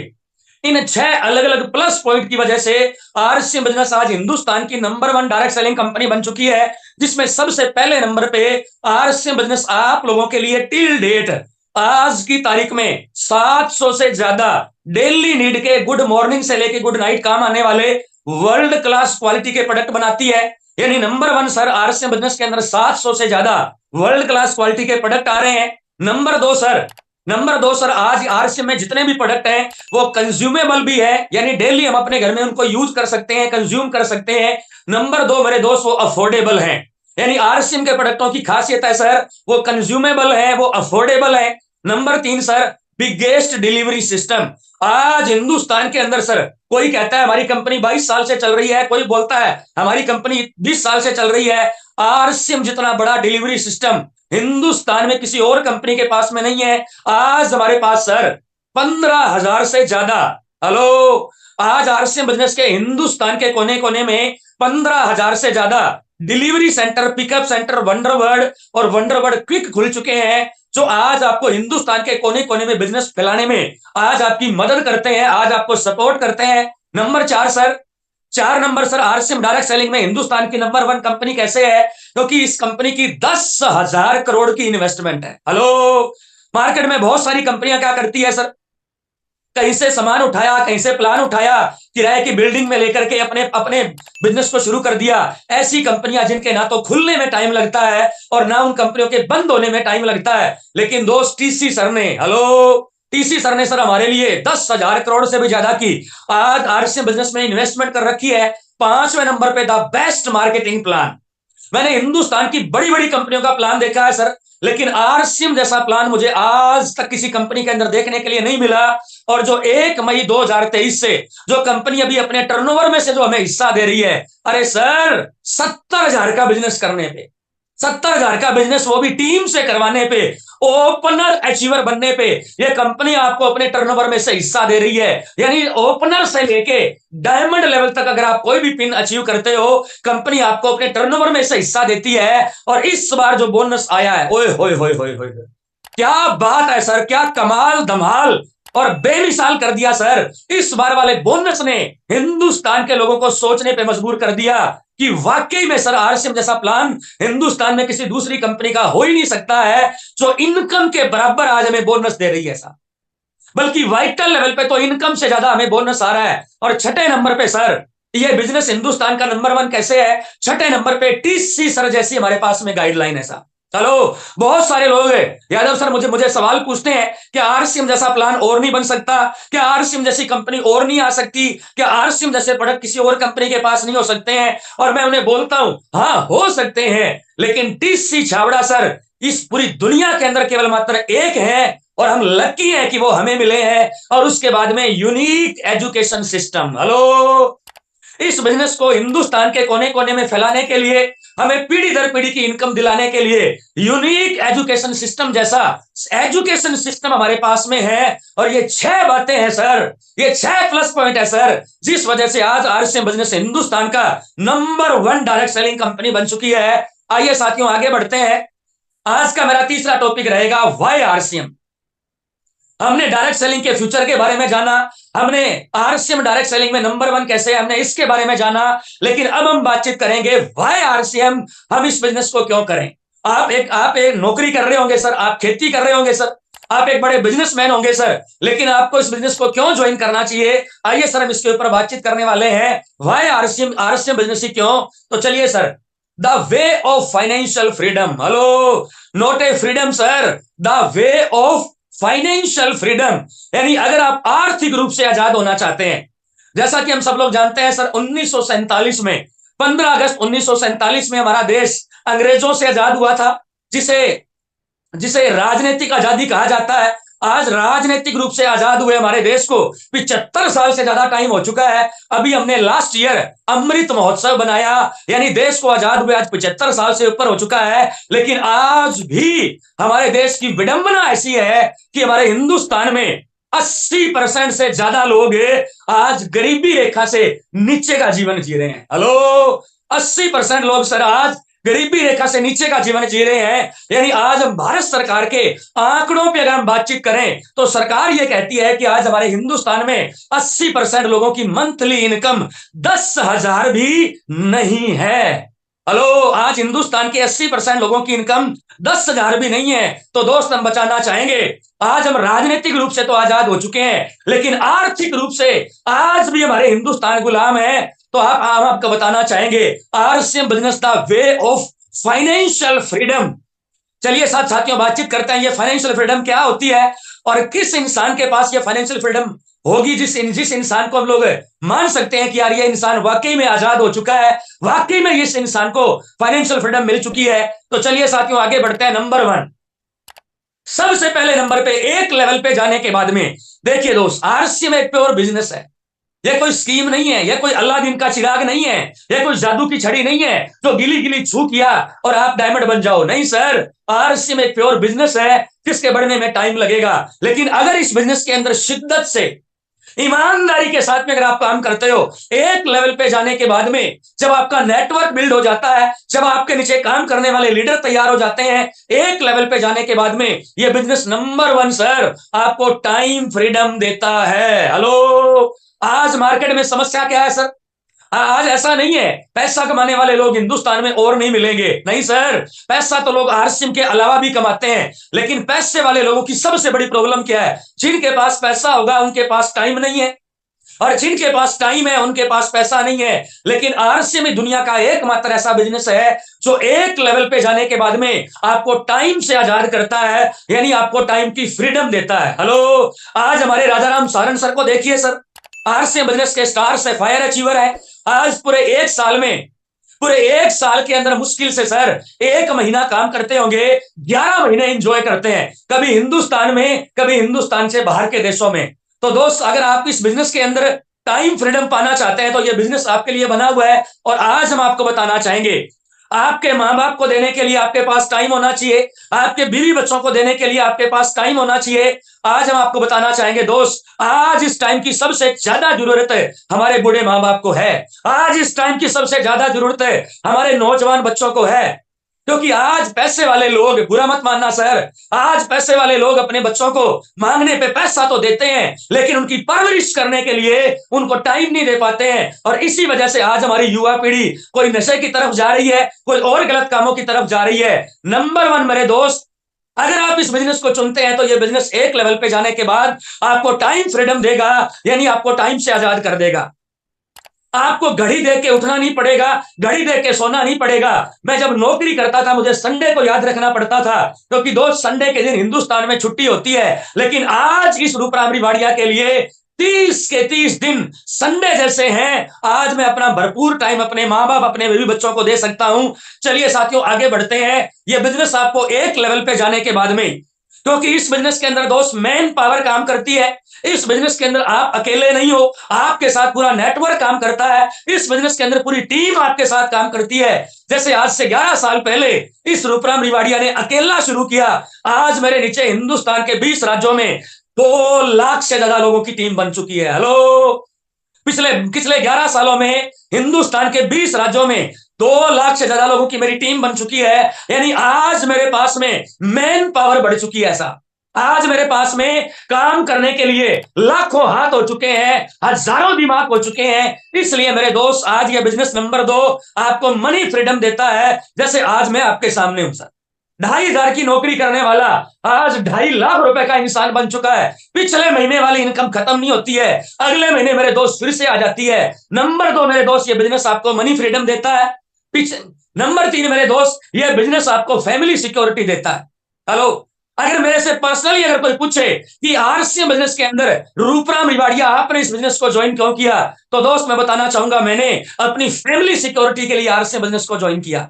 इन 6 अलग अलग प्लस पॉइंट की वजह से आरसीएम बिजनेस आज हिंदुस्तान की नंबर 1 डायरेक्ट सेलिंग कंपनी बन चुकी है। जिसमें सबसे पहले नंबर पे आरसीएम बिजनेस आप लोगों के लिए टिल डेट आज की तारीख में 700 से ज्यादा डेली नीड के गुड मॉर्निंग से लेके गुड नाइट काम आने वाले वर्ल्ड क्लास क्वालिटी के प्रोडक्ट बनाती है। यानी नंबर 1 सर आरसीएम बिजनेस के अंदर 700 से ज्यादा वर्ल्ड क्लास क्वालिटी के प्रोडक्ट आ रहे हैं। नंबर 2 सर आज आरसीएम में जितने भी प्रोडक्ट हैं वो कंज्यूमेबल भी है, यानी डेली हम अपने घर में उनको यूज कर सकते हैं, कंज्यूम कर सकते हैं। नंबर 2 मेरे दोस्त वो अफोर्डेबल हैं, यानी आरसीएम के प्रोडक्टों की खासियत है सर वो कंज्यूमेबल है, वो अफोर्डेबल है। Number 3 sir biggest delivery system. आज हिंदुस्तान के अंदर सर कोई कहता है हमारी कंपनी 22 साल से चल रही है, कोई बोलता है हमारी कंपनी 20 साल से चल रही है। आरसीएम जितना बड़ा डिलीवरी सिस्टम हिंदुस्तान में किसी और कंपनी के पास में नहीं है। आज हमारे पास सर 15,000 से ज्यादा हेलो, आज आरसीएम बिजनेस के हिंदुस्तान के कोने कोने में 15,000 से ज्यादा डिलीवरी सेंटर, पिकअप सेंटर, वंडरवर्ड और वंडरवर्ड क्विक खुल चुके हैं, जो आज आपको हिंदुस्तान के कोने कोने में बिजनेस फैलाने में आज आपकी मदद करते हैं, आज आपको सपोर्ट करते हैं। Number 4 sir, 4 number sir, RCM direct selling में हिंदुस्तान की नंबर 1 कंपनी कैसे है? क्योंकि इस कंपनी की 10,000 करोड़ की इन्वेस्टमेंट है। हेलो, मार्केट में बहुत सारी कंपनियां क्या करती है सर, कहीं से सामान उठाया, कहीं से प्लान उठाया, किराए की बिल्डिंग में लेकर के अपने अपने बिजनेस को शुरू कर दिया। ऐसी कंपनियां जिनके ना तो खुलने में टाइम लगता है और ना उन कंपनियों के बंद होने में टाइम लगता है। लेकिन दोस्त टीसी सर ने, हेलो, टीसी सर ने सर हमारे लिए 10,000 करोड़ से भी ज्यादा की आज आरसीएम बिजनेस में इन्वेस्टमेंट कर रखी है। 5वें नंबर पे द बेस्ट मार्केटिंग प्लान। मैंने हिंदुस्तान की बड़ी बड़ी कंपनियों का प्लान देखा है सर, लेकिन आरसीएम जैसा प्लान मुझे आज तक किसी कंपनी के अंदर देखने के लिए नहीं मिला। और जो 1 मई 2023 से जो कंपनी अभी अपने टर्नओवर में से जो हमें हिस्सा दे रही है, अरे सर 70,000 का बिजनेस करने पे, 70,000 का बिजनेस वो भी टीम से करवाने पे, ओपनर अचीवर बनने पे ये कंपनी आपको अपने टर्नओवर में से हिस्सा दे रही है। यानी ओपनर से लेके डायमंड लेवल तक अगर आप कोई भी पिन अचीव करते हो, कंपनी आपको अपने टर्नओवर में से हिस्सा देती है। और इस बार जो बोनस आया है, ओए होए होए होए होए, क्या बात है सर, क्या कमाल धमाल और बेमिसाल कर दिया सर। इस बार वाले बोनस ने हिंदुस्तान के लोगों को सोचने पे मजबूर कर दिया कि वाकई में सर आरसीएम जैसा प्लान हिंदुस्तान में किसी दूसरी कंपनी का हो ही नहीं सकता है, जो इनकम के बराबर आज हमें बोनस दे रही है सर। बल्कि वाइटल लेवल पे तो इनकम से ज्यादा हमें बोनस आ रहा है। और 6ठे नंबर पे सर, ये बिजनेस हिंदुस्तान का नंबर 1 कैसे है? 6ठे नंबर पे टीसी सर जैसी हमारे पास में गाइडलाइन है सर। चलो, बहुत सारे लोग हैं यादव सर मुझे सवाल पूछते हैं कि आरसीएम जैसा प्लान और नहीं बन सकता क्या? आरसीएम जैसी कंपनी और नहीं आ सकती क्या? आरसीएम जैसे प्रोडक्ट किसी और कंपनी के पास नहीं हो सकते हैं? और मैं उन्हें बोलता हूं, हाँ हो सकते हैं, लेकिन टीसी छाबड़ा सर इस पूरी दुनिया के अंदर केवल मात्र एक है, और हम लकी हैं कि वो हमें मिले हैं। और उसके बाद में यूनिक एजुकेशन सिस्टम। हेलो, इस बिजनेस को हिंदुस्तान के कोने कोने में फैलाने के लिए, हमें पीढ़ी दर पीढ़ी की इनकम दिलाने के लिए यूनिक एजुकेशन सिस्टम जैसा एजुकेशन सिस्टम हमारे पास में है। और ये 6 बातें हैं सर, ये 6 प्लस पॉइंट है सर, जिस वजह से आज आरसीएम बिजनेस हिंदुस्तान का नंबर 1 डायरेक्ट सेलिंग कंपनी बन चुकी है। आइए साथियों आगे बढ़ते हैं। आज का मेरा तीसरा टॉपिक रहेगा व्हाई आरसीएम। हमने डायरेक्ट सेलिंग के फ्यूचर के बारे में जाना, हमने आरसीएम डायरेक्ट सेलिंग में नंबर 1 कैसे है हमने इसके बारे में जाना, लेकिन अब हम बातचीत करेंगे व्हाई आरसीएम, हम इस बिजनेस को क्यों करें। आप एक नौकरी कर रहे होंगे सर, आप खेती कर रहे होंगे सर, आप एक बड़े बिजनेसमैन होंगे सर, लेकिन आपको इस बिजनेस को क्यों ज्वाइन करना चाहिए? आइए सर हम इसके ऊपर बातचीत करने वाले हैं। व्हाई आरसीएम, आरसीएम बिजनेस ही क्यों? तो चलिए sir, the way of financial freedom. Hello, not a freedom sir, the way of financial freedom. यानी अगर आप आर्थिक रूप से आजाद होना चाहते हैं, जैसा कि हम सब लोग जानते हैं सर, 1947 में 15 अगस्त 1947 में हमारा देश अंग्रेजों से आजाद हुआ था, जिसे जिसे राजनीतिक आजादी कहा जाता है। आज राजनीतिक रूप से आजाद हुए हमारे देश को 75 साल से ज्यादा टाइम हो चुका है। अभी हमने लास्ट ईयर अमृत महोत्सव बनाया, यानी देश को आजाद हुए आज 75 साल से ऊपर हो चुका है। लेकिन आज भी हमारे देश की विडंबना ऐसी है कि हमारे हिंदुस्तान में 80% से ज्यादा लोग आज गरीबी रेखा से नीचे का जीवन जी रहे हैं। हेलो, 80% लोग सर आज गरीबी रेखा से नीचे का जीवन जी रहे हैं। यानी आज हम भारत सरकार के आंकड़ों पे अगर हम बातचीत करें तो सरकार ये कहती है कि आज हमारे हिंदुस्तान में 80% लोगों की मंथली इनकम 10,000 भी नहीं है। हेलो, आज हिंदुस्तान के 80% लोगों की इनकम 10,000 भी नहीं है। तो दोस्त हम बचाना चाहेंगे, आज हम राजनीतिक रूप से तो आजाद हो चुके हैं, लेकिन आर्थिक रूप से आज भी हमारे हिंदुस्तान गुलाम है। तो हम आपको बताना चाहेंगे RCM business the way of financial freedom. चलिए साथ साथियों बातचीत करते हैं, ये फाइनेंशियल फ्रीडम क्या होती है और किस इंसान के पास ये फाइनेंशियल फ्रीडम होगी, जिस इंसान को हम लोग मान सकते हैं कि यार ये इंसान वाकई में आजाद हो चुका है, वाकई में इस इंसान को फाइनेंशियल फ्रीडम मिल चुकी है। तो चलिए साथियों आगे बढ़ते हैं। नंबर 1, सबसे पहले नंबर पे, एक लेवल पे जाने के बाद में देखिए दोस्त, आरसीएम एक प्योर बिजनेस है। यह कोई स्कीम नहीं है, यह कोई अल्लादीन का चिराग नहीं है, यह कोई जादू की छड़ी नहीं है जो गिली गिली छू किया और आप डायमंड बन जाओ। नहीं सर, आरसीएम एक प्योर बिजनेस है जिसके बढ़ने में टाइम लगेगा, लेकिन अगर इस बिजनेस के अंदर शिद्दत से ईमानदारी के साथ में अगर आप काम करते हो, एक लेवल पे जाने के बाद में जब आपका नेटवर्क बिल्ड हो जाता है, जब आपके नीचे काम करने वाले लीडर तैयार हो जाते हैं, एक लेवल पे जाने के बाद में ये बिजनेस नंबर 1 सर आपको टाइम फ्रीडम देता है। हेलो, आज मार्केट में समस्या क्या है सर? आज ऐसा नहीं है पैसा कमाने वाले लोग हिंदुस्तान में और नहीं मिलेंगे, नहीं सर। पैसा तो लोग आरसीएम के अलावा भी कमाते हैं, लेकिन पैसे वाले लोगों की सबसे बड़ी प्रॉब्लम क्या है? जिनके पास पैसा होगा उनके पास टाइम नहीं है, और जिनके पास टाइम है उनके पास पैसा नहीं है। लेकिन आरसीएम में दुनिया का एकमात्र ऐसा बिजनेस है जो एक लेवल पे जाने के बाद में आपको टाइम से आजाद करता है, यानी आपको टाइम की फ्रीडम देता है। हेलो, आज हमारे राजाराम सारन सर को देखिए सर, आरसीएम बिजनेस के स्टार से फायर अचीवर है। आज पूरे एक साल के अंदर मुश्किल से सर 1 महीना काम करते होंगे, 11 महीने एंजॉय करते हैं, कभी हिंदुस्तान में, कभी हिंदुस्तान से बाहर के देशों में। तो दोस्त, अगर आप इस बिजनेस के अंदर टाइम फ्रीडम पाना चाहते हैं तो यह बिजनेस आपके लिए बना हुआ है। और आज हम आपको बताना चाहेंगे, आपके माँ बाप को देने के लिए आपके पास टाइम होना चाहिए, आपके बीवी बच्चों को देने के लिए आपके पास टाइम होना चाहिए। आज हम आपको बताना चाहेंगे दोस्त, आज इस टाइम की सबसे ज्यादा जरूरत है हमारे बूढ़े माँ बाप को है। आज इस टाइम की सबसे ज्यादा जरूरत है हमारे नौजवान बच्चों को है। क्योंकि आज पैसे वाले लोग, बुरा मत मानना सर, आज पैसे वाले लोग अपने बच्चों को मांगने पे पैसा तो देते हैं, लेकिन उनकी परवरिश करने के लिए उनको टाइम नहीं दे पाते हैं। और इसी वजह से आज हमारी युवा पीढ़ी कोई नशे की तरफ जा रही है, कोई और गलत कामों की तरफ जा रही है। नंबर 1 मेरे दोस्त, अगर आप इस बिजनेस को चुनते हैं तो ये बिजनेस एक लेवल पे जाने के बाद आपको टाइम फ्रीडम देगा, यानी आपको टाइम से आजाद कर देगा। आपको घड़ी देख के उठना नहीं पड़ेगा, घड़ी देख के सोना नहीं पड़ेगा। मैं जब नौकरी करता था मुझे संडे को याद रखना पड़ता था, क्योंकि दोस्त संडे के दिन हिंदुस्तान में छुट्टी होती है। लेकिन आज इस रूपराम रिवाड़िया के लिए 30 के 30 दिन संडे जैसे हैं। आज मैं अपना भरपूर टाइम अपने माँ बाप, अपने बेबी बच्चों को दे सकता हूं। चलिए साथियों, आगे बढ़ते हैं। यह बिजनेस आपको एक लेवल पे जाने के बाद में, क्योंकि इस बिजनेस के अंदर दोस्त मैन पावर काम करती है। इस बिजनेस के अंदर आप अकेले नहीं हो, आपके साथ पूरा नेटवर्क काम करता है। इस बिजनेस के अंदर पूरी टीम आपके साथ काम करती है। जैसे आज से 11 साल पहले इस रूपराम रिवाड़िया ने अकेला शुरू किया, आज मेरे नीचे हिंदुस्तान के 20 राज्यों में 2 लाख से ज्यादा लोगों की टीम बन चुकी है। हेलो, पिछले 11 सालों में हिंदुस्तान के 20 राज्यों में 2 लाख से ज्यादा लोगों की मेरी टीम बन चुकी है। यानी आज मेरे पास में मैन पावर बढ़ चुकी है। ऐसा आज मेरे पास में काम करने के लिए लाखों हाथ हो चुके हैं, हजारों दिमाग हो चुके हैं। इसलिए मेरे दोस्त, आज ये बिजनेस नंबर 2 आपको मनी फ्रीडम देता है। जैसे आज मैं आपके सामने हूं सर, 2,500 की नौकरी करने वाला आज 2.5 लाख रुपए का इंसान बन चुका है। पिछले महीने वाली इनकम खत्म नहीं होती है, अगले महीने मेरे दोस्त फिर से आ जाती है। नंबर 2 मेरे दोस्त, ये बिजनेस आपको मनी फ्रीडम देता है। नंबर 3 मेरे दोस्त, ये बिजनेस आपको फैमिली सिक्योरिटी देता है। हेलो, अगर मेरे से पर्सनली अगर कोई पूछे कि आरसीएम बिजनेस के अंदर रूपराम रिवाड़िया आपने इस बिजनेस को ज्वाइन क्यों किया, तो दोस्त मैं बताना चाहूंगा, मैंने अपनी फैमिली सिक्योरिटी के लिए आरसीएम बिजनेस को ज्वाइन किया।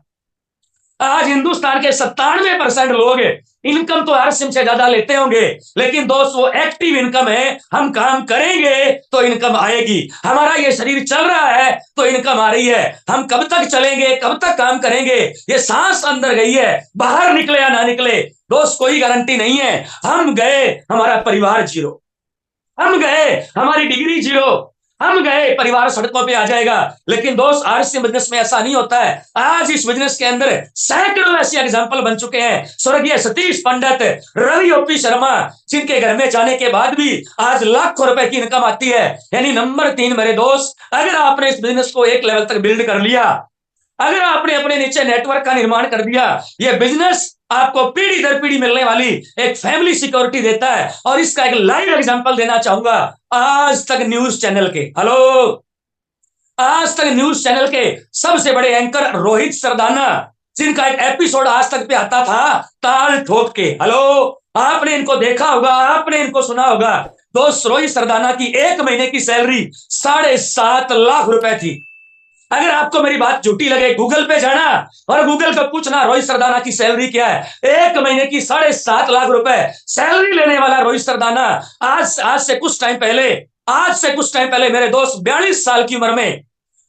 आज हिंदुस्तान के 97% लोग इनकम तो आरसीएम से ज्यादा लेते होंगे, लेकिन दोस्त वो एक्टिव इनकम है। हम काम करेंगे तो इनकम आएगी, हमारा ये शरीर चल रहा है तो इनकम आ रही है। हम कब तक चलेंगे, कब तक काम करेंगे, ये सांस अंदर गई है, बाहर निकले या ना निकले दोस्त कोई गारंटी नहीं है। हम गए, हमारा परिवार जीरो, हम गए, हमारी डिग्री जीरो, हम गए, परिवार सड़कों पे आ जाएगा। लेकिन दोस्त आरसीएम बिजनेस में ऐसा नहीं होता है। आज इस बिजनेस के अंदर सैकड़ों ऐसे एग्जांपल बन चुके हैं। स्वर्गीय सतीश पंडित, रवि ओपी शर्मा, जिनके घर में जाने के बाद भी आज लाखों रुपए की इनकम आती है। यानी नंबर 3 मेरे दोस्त, अगर आपने इस बिजनेस को एक लेवल तक बिल्ड कर लिया, अगर आपने अपने नीचे नेटवर्क का निर्माण कर दिया, ये बिजनेस आपको पीढ़ी दर पीढ़ी मिलने वाली एक फैमिली सिक्योरिटी देता है। और इसका एक लाइव एग्जांपल देना चाहूंगा, आज तक न्यूज चैनल के, हेलो, आज तक न्यूज चैनल के सबसे बड़े एंकर रोहित सरदाना, जिनका एक एपिसोड आज तक पे आता था ताल ठोक के। हेलो, आपने इनको देखा होगा, आपने इनको सुना होगा। दोस्त, रोहित सरदाना की 1 महीने की सैलरी 7.5 लाख रुपए थी। अगर आपको मेरी बात झूठी लगे, गूगल पे जाना और गूगल पे पूछना रोहित सरदाना की सैलरी क्या है। 1 महीने की 7.5 लाख रुपए सैलरी लेने वाला रोहित सरदाना आज से कुछ टाइम पहले मेरे दोस्त 42 साल की उम्र में,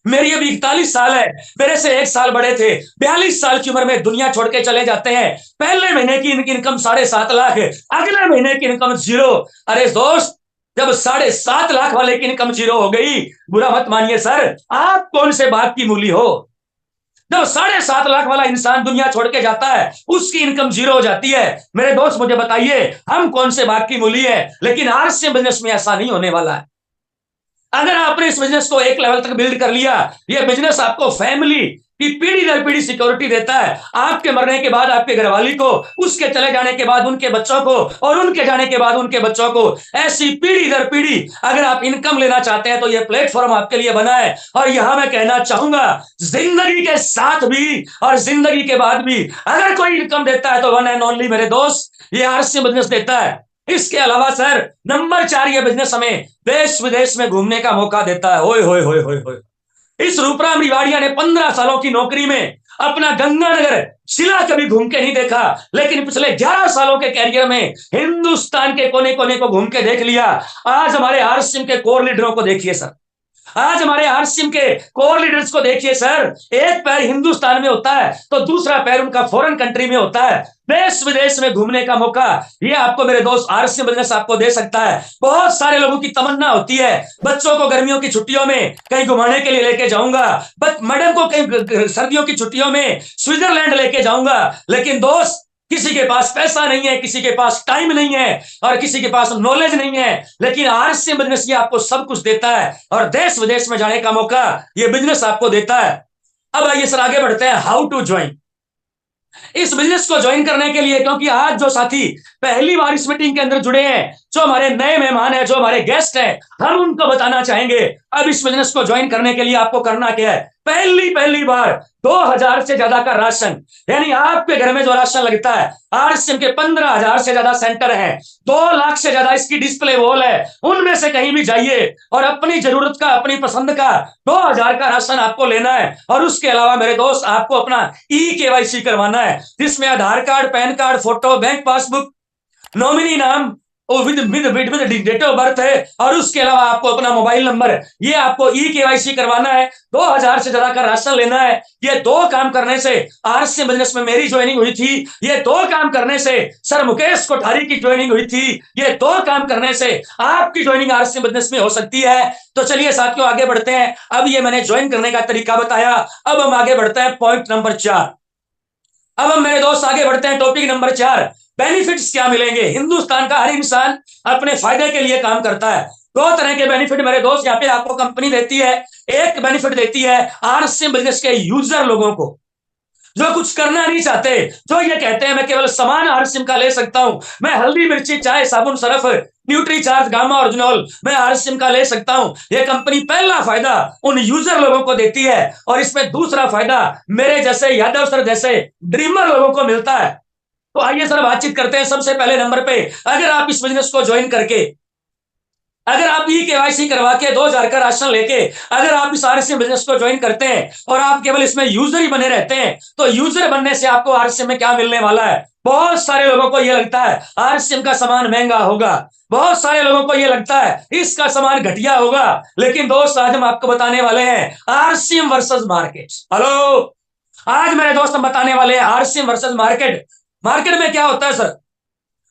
मेरी अभी 41 साल है, मेरे से 1 साल बड़े थे, 42 साल की उम्र में दुनिया छोड़ के चले जाते हैं। पहले महीने की इनकी इनकम 7.5 लाख, अगले महीने की इनकम जीरो। अरे दोस्त, जब 7.5 लाख वाले की इनकम जीरो हो गई, बुरा मत मानिए सर, आप कौन से बात की मूली हो? जब 7.5 लाख वाला इंसान दुनिया छोड़ के जाता है, उसकी इनकम जीरो हो जाती है, मेरे दोस्त मुझे बताइए हम कौन से बात की मूली है? लेकिन आरसीए बिजनेस में ऐसा नहीं होने वाला है। अगर आपने इस बिजनेस को एक लेवल तक बिल्ड कर लिया, ये बिजनेस आपको फैमिली की पीढ़ी दर पीढ़ी सिक्योरिटी देता है। आपके मरने के बाद आपके घरवाली को, उसके चले जाने के बाद उनके बच्चों को, और उनके जाने के बाद उनके बच्चों को, ऐसी पीढ़ी दर पीढ़ी अगर आप इनकम लेना चाहते हैं तो ये प्लेटफॉर्म आपके लिए बना है। और यहां मैं कहना चाहूंगा, जिंदगी के साथ भी और जिंदगी के बाद भी अगर कोई इनकम देता है तो वन एंड ओनली मेरे दोस्त, ये आरसी बिजनेस देता है। इसके अलावा सर नंबर 4, ये बिजनेस हमें देश विदेश में घूमने का मौका देता है। ओए होए होए होए होए। इस रूपराम रिवाड़िया ने 15 सालों की नौकरी में अपना गंगानगर जिला कभी घूम के नहीं देखा, लेकिन पिछले 11 सालों के कैरियर में हिंदुस्तान के कोने कोने को घूम के देख लिया। आज हमारे आरसीएम के कोर लीडरों को देखिए सर, आज हमारे आरसीएम के कोर लीडर्स को देखिए सर, एक पैर हिंदुस्तान में होता है तो दूसरा पैर उनका फॉरेन कंट्री में होता है। देश विदेश में घूमने का मौका ये आपको मेरे दोस्त आरसीएम बिजनेस आपको दे सकता है। बहुत सारे लोगों की तमन्ना होती है, बच्चों को गर्मियों की छुट्टियों में कहीं घुमाने के लिए लेके जाऊंगा, मैडम को कहीं सर्दियों की छुट्टियों में स्विट्जरलैंड लेके जाऊंगा। लेकिन दोस्त, किसी के पास पैसा नहीं है, किसी के पास टाइम नहीं है, और किसी के पास नॉलेज नहीं है, लेकिन आरसीएम बिजनेस ये आपको सब कुछ देता है और देश विदेश में जाने का मौका ये बिजनेस आपको देता है। अब आइए सर आगे बढ़ते हैं, हाउ टू ज्वाइन इस बिजनेस को ज्वाइन करने के लिए। क्योंकि आज जो साथी पहली बार इस मीटिंग के अंदर जुड़े हैं, जो हमारे नए मेहमान हैं, जो हमारे गेस्ट हैं, हम उनको बताना चाहेंगे अब इस बिजनेस को ज्वाइन करने के लिए आपको करना क्या है। पहली बार 2000 से ज्यादा का राशन, यानी आपके घर में जो राशन लगता है, आरसीएम के 15,000 से ज्यादा सेंटर हैं, 2 लाख से ज्यादा इसकी डिस्प्ले वॉल है, उनमें से कहीं भी जाइए और अपनी जरूरत का, अपनी पसंद का 2000 का राशन आपको लेना है। और उसके अलावा मेरे दोस्त आपको अपना केवाईसी करवाना है, जिसमें Aadhaar card, PAN card, photo, bank passbook, nominee नाम और विद डेट ऑफ बर्थ है, और उसके अलावा आपको अपना मोबाइल नंबर, ये आपको केवाईसी करवाना है। 2000 से ज्यादा का राशन लेना है। ये 2 काम करने से आरसीएम बिजनेस में मेरी ज्वाइनिंग हुई थी, ये 2 काम करने से सर मुकेश कोठारी की ज्वाइनिंग हुई थी, ये 2 काम करने से आपकी ज्वाइनिंग आरसीएम बिजनेस में हो सकती है। तो चलिए साथियों आगे बढ़ते हैं। अब ये मैंने ज्वाइन करने का तरीका बताया, अब हम आगे बढ़ते हैं पॉइंट नंबर 4। अब हम मेरे दोस्त आगे बढ़ते हैं टॉपिक नंबर 4, बेनिफिट्स क्या मिलेंगे। हिंदुस्तान का हर इंसान अपने फायदे के लिए काम करता है। 2 तरह के बेनिफिट मेरे दोस्त यहाँ पे आपको कंपनी देती है। एक बेनिफिट देती है आरसीएम बिजनेस के यूजर लोगों को, जो कुछ करना नहीं चाहते, जो ये कहते हैं मैं केवल सामान आरसीएम का ले सकता हूं, मैं हल्दी मिर्ची चाय साबुन Surf nutri charge gamma original मैं आरसीएम का ले सकता हूं। ये कंपनी पहला फायदा उन यूजर लोगों को देती है, और इसमें दूसरा फायदा मेरे जैसे यादव सर जैसे ड्रीमर लोगों को मिलता है। तो आइए सर बातचीत करते हैं। सबसे पहले नंबर पे, अगर आप इस बिजनेस को ज्वाइन करके, अगर आप केवाईसी करवा के 2000 का राशन लेके अगर आप इस आरसीएम बिजनेस को ज्वाइन करते हैं और आप केवल इसमें यूजर ही बने रहते हैं, तो यूजर बनने से आपको आरसीएम में क्या मिलने वाला है। बहुत सारे लोगों को यह लगता है आरसीएम का सामान महंगा होगा, बहुत सारे लोगों को यह लगता है इसका सामान घटिया होगा, लेकिन दोस्त आज हम आपको बताने वाले हैं आरसीएम वर्सेस मार्केट। हेलो, आज मेरे दोस्त हम बताने वाले हैं आरसीएम वर्सेस मार्केट। मार्केट में क्या होता है सर?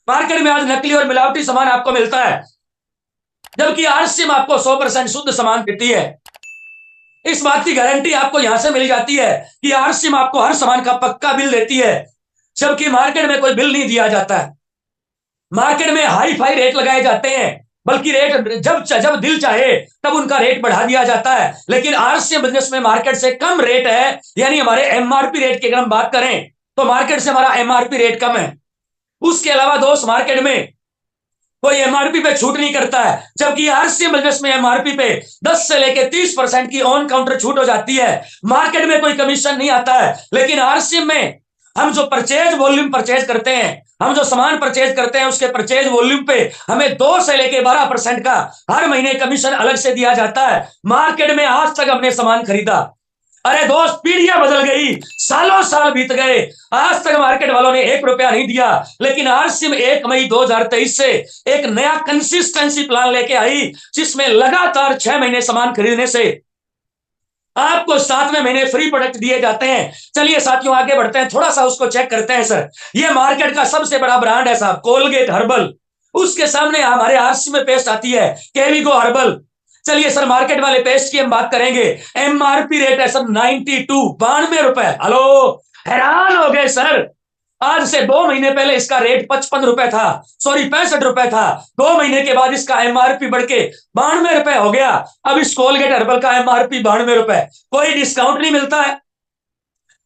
मार्केट में आज नकली और मिलावटी सामान आपको मिलता है, जबकि आरसीएम आपको 100% शुद्ध सामान देती है। इस बात की गारंटी आपको यहां से मिल जाती है कि आरसीएम आपको हर सामान का पक्का बिल देती है, जबकि मार्केट में कोई बिल नहीं दिया जाता है। मार्केट में हाई फाई रेट लगाए जाते हैं, बल्कि रेट जब दिल चाहे तब उनका रेट बढ़ा दिया जाता है। लेकिन आरसीएम बिजनेस में मार्केट से कम रेट है, यानी हमारे एमआरपी रेट की अगर हम बात करें तो मार्केट से हमारा एमआरपी रेट कम है। उसके अलावा दोस्त मार्केट में कोई एमआरपी पे छूट नहीं करता है, जबकि आरसीएम बिजनेस में एमआरपी पे 10 से लेकर 30% की ऑन काउंटर छूट हो जाती है। मार्केट में कोई कमीशन नहीं आता है, लेकिन आरसीएम में हम जो परचेज वॉल्यूम परचेज करते हैं, हम जो सामान परचेज करते हैं, उसके परचेज वॉल्यूम पे हमें 2 से लेकर 12% का हर महीने कमीशन अलग से दिया जाता है। मार्केट में आज तक हमने सामान खरीदा, अरे दोस्त पीढ़ियां बदल गई, सालों साल बीत गए, आज तक मार्केट वालों ने 1 रुपया नहीं दिया, लेकिन आरसीएम 1 मई 2023 से एक नया कंसिस्टेंसी प्लान लेके आई, जिसमें लगातार 6 महीने सामान खरीदने से आपको 7वें महीने फ्री प्रोडक्ट दिए जाते हैं। चलिए साथियों आगे बढ़ते हैं, थोड़ा सा उसको चेक करते हैं। सर ये मार्केट का सबसे बड़ा ब्रांड है साहब, कोलगेट हर्बल। उसके सामने हमारे आरसी में पेस्ट आती है केविगो हर्बल। चलिए सर, मार्केट वाले पेस्ट की हम बात करेंगे। एमआरपी रेट है सर 92, 92 रुपए। हेलो, हैरान हो गए सर। आज से 2 महीने पहले इसका रेट 55 रुपए था, सॉरी 65 रुपए था। 2 महीने के बाद इसका एमआरपी बढ़ के 92 रुपए हो गया। अब इस कोलगेट हर्बल का एमआरपी 92 रुपए। कोई डिस्काउंट नहीं मिलता है,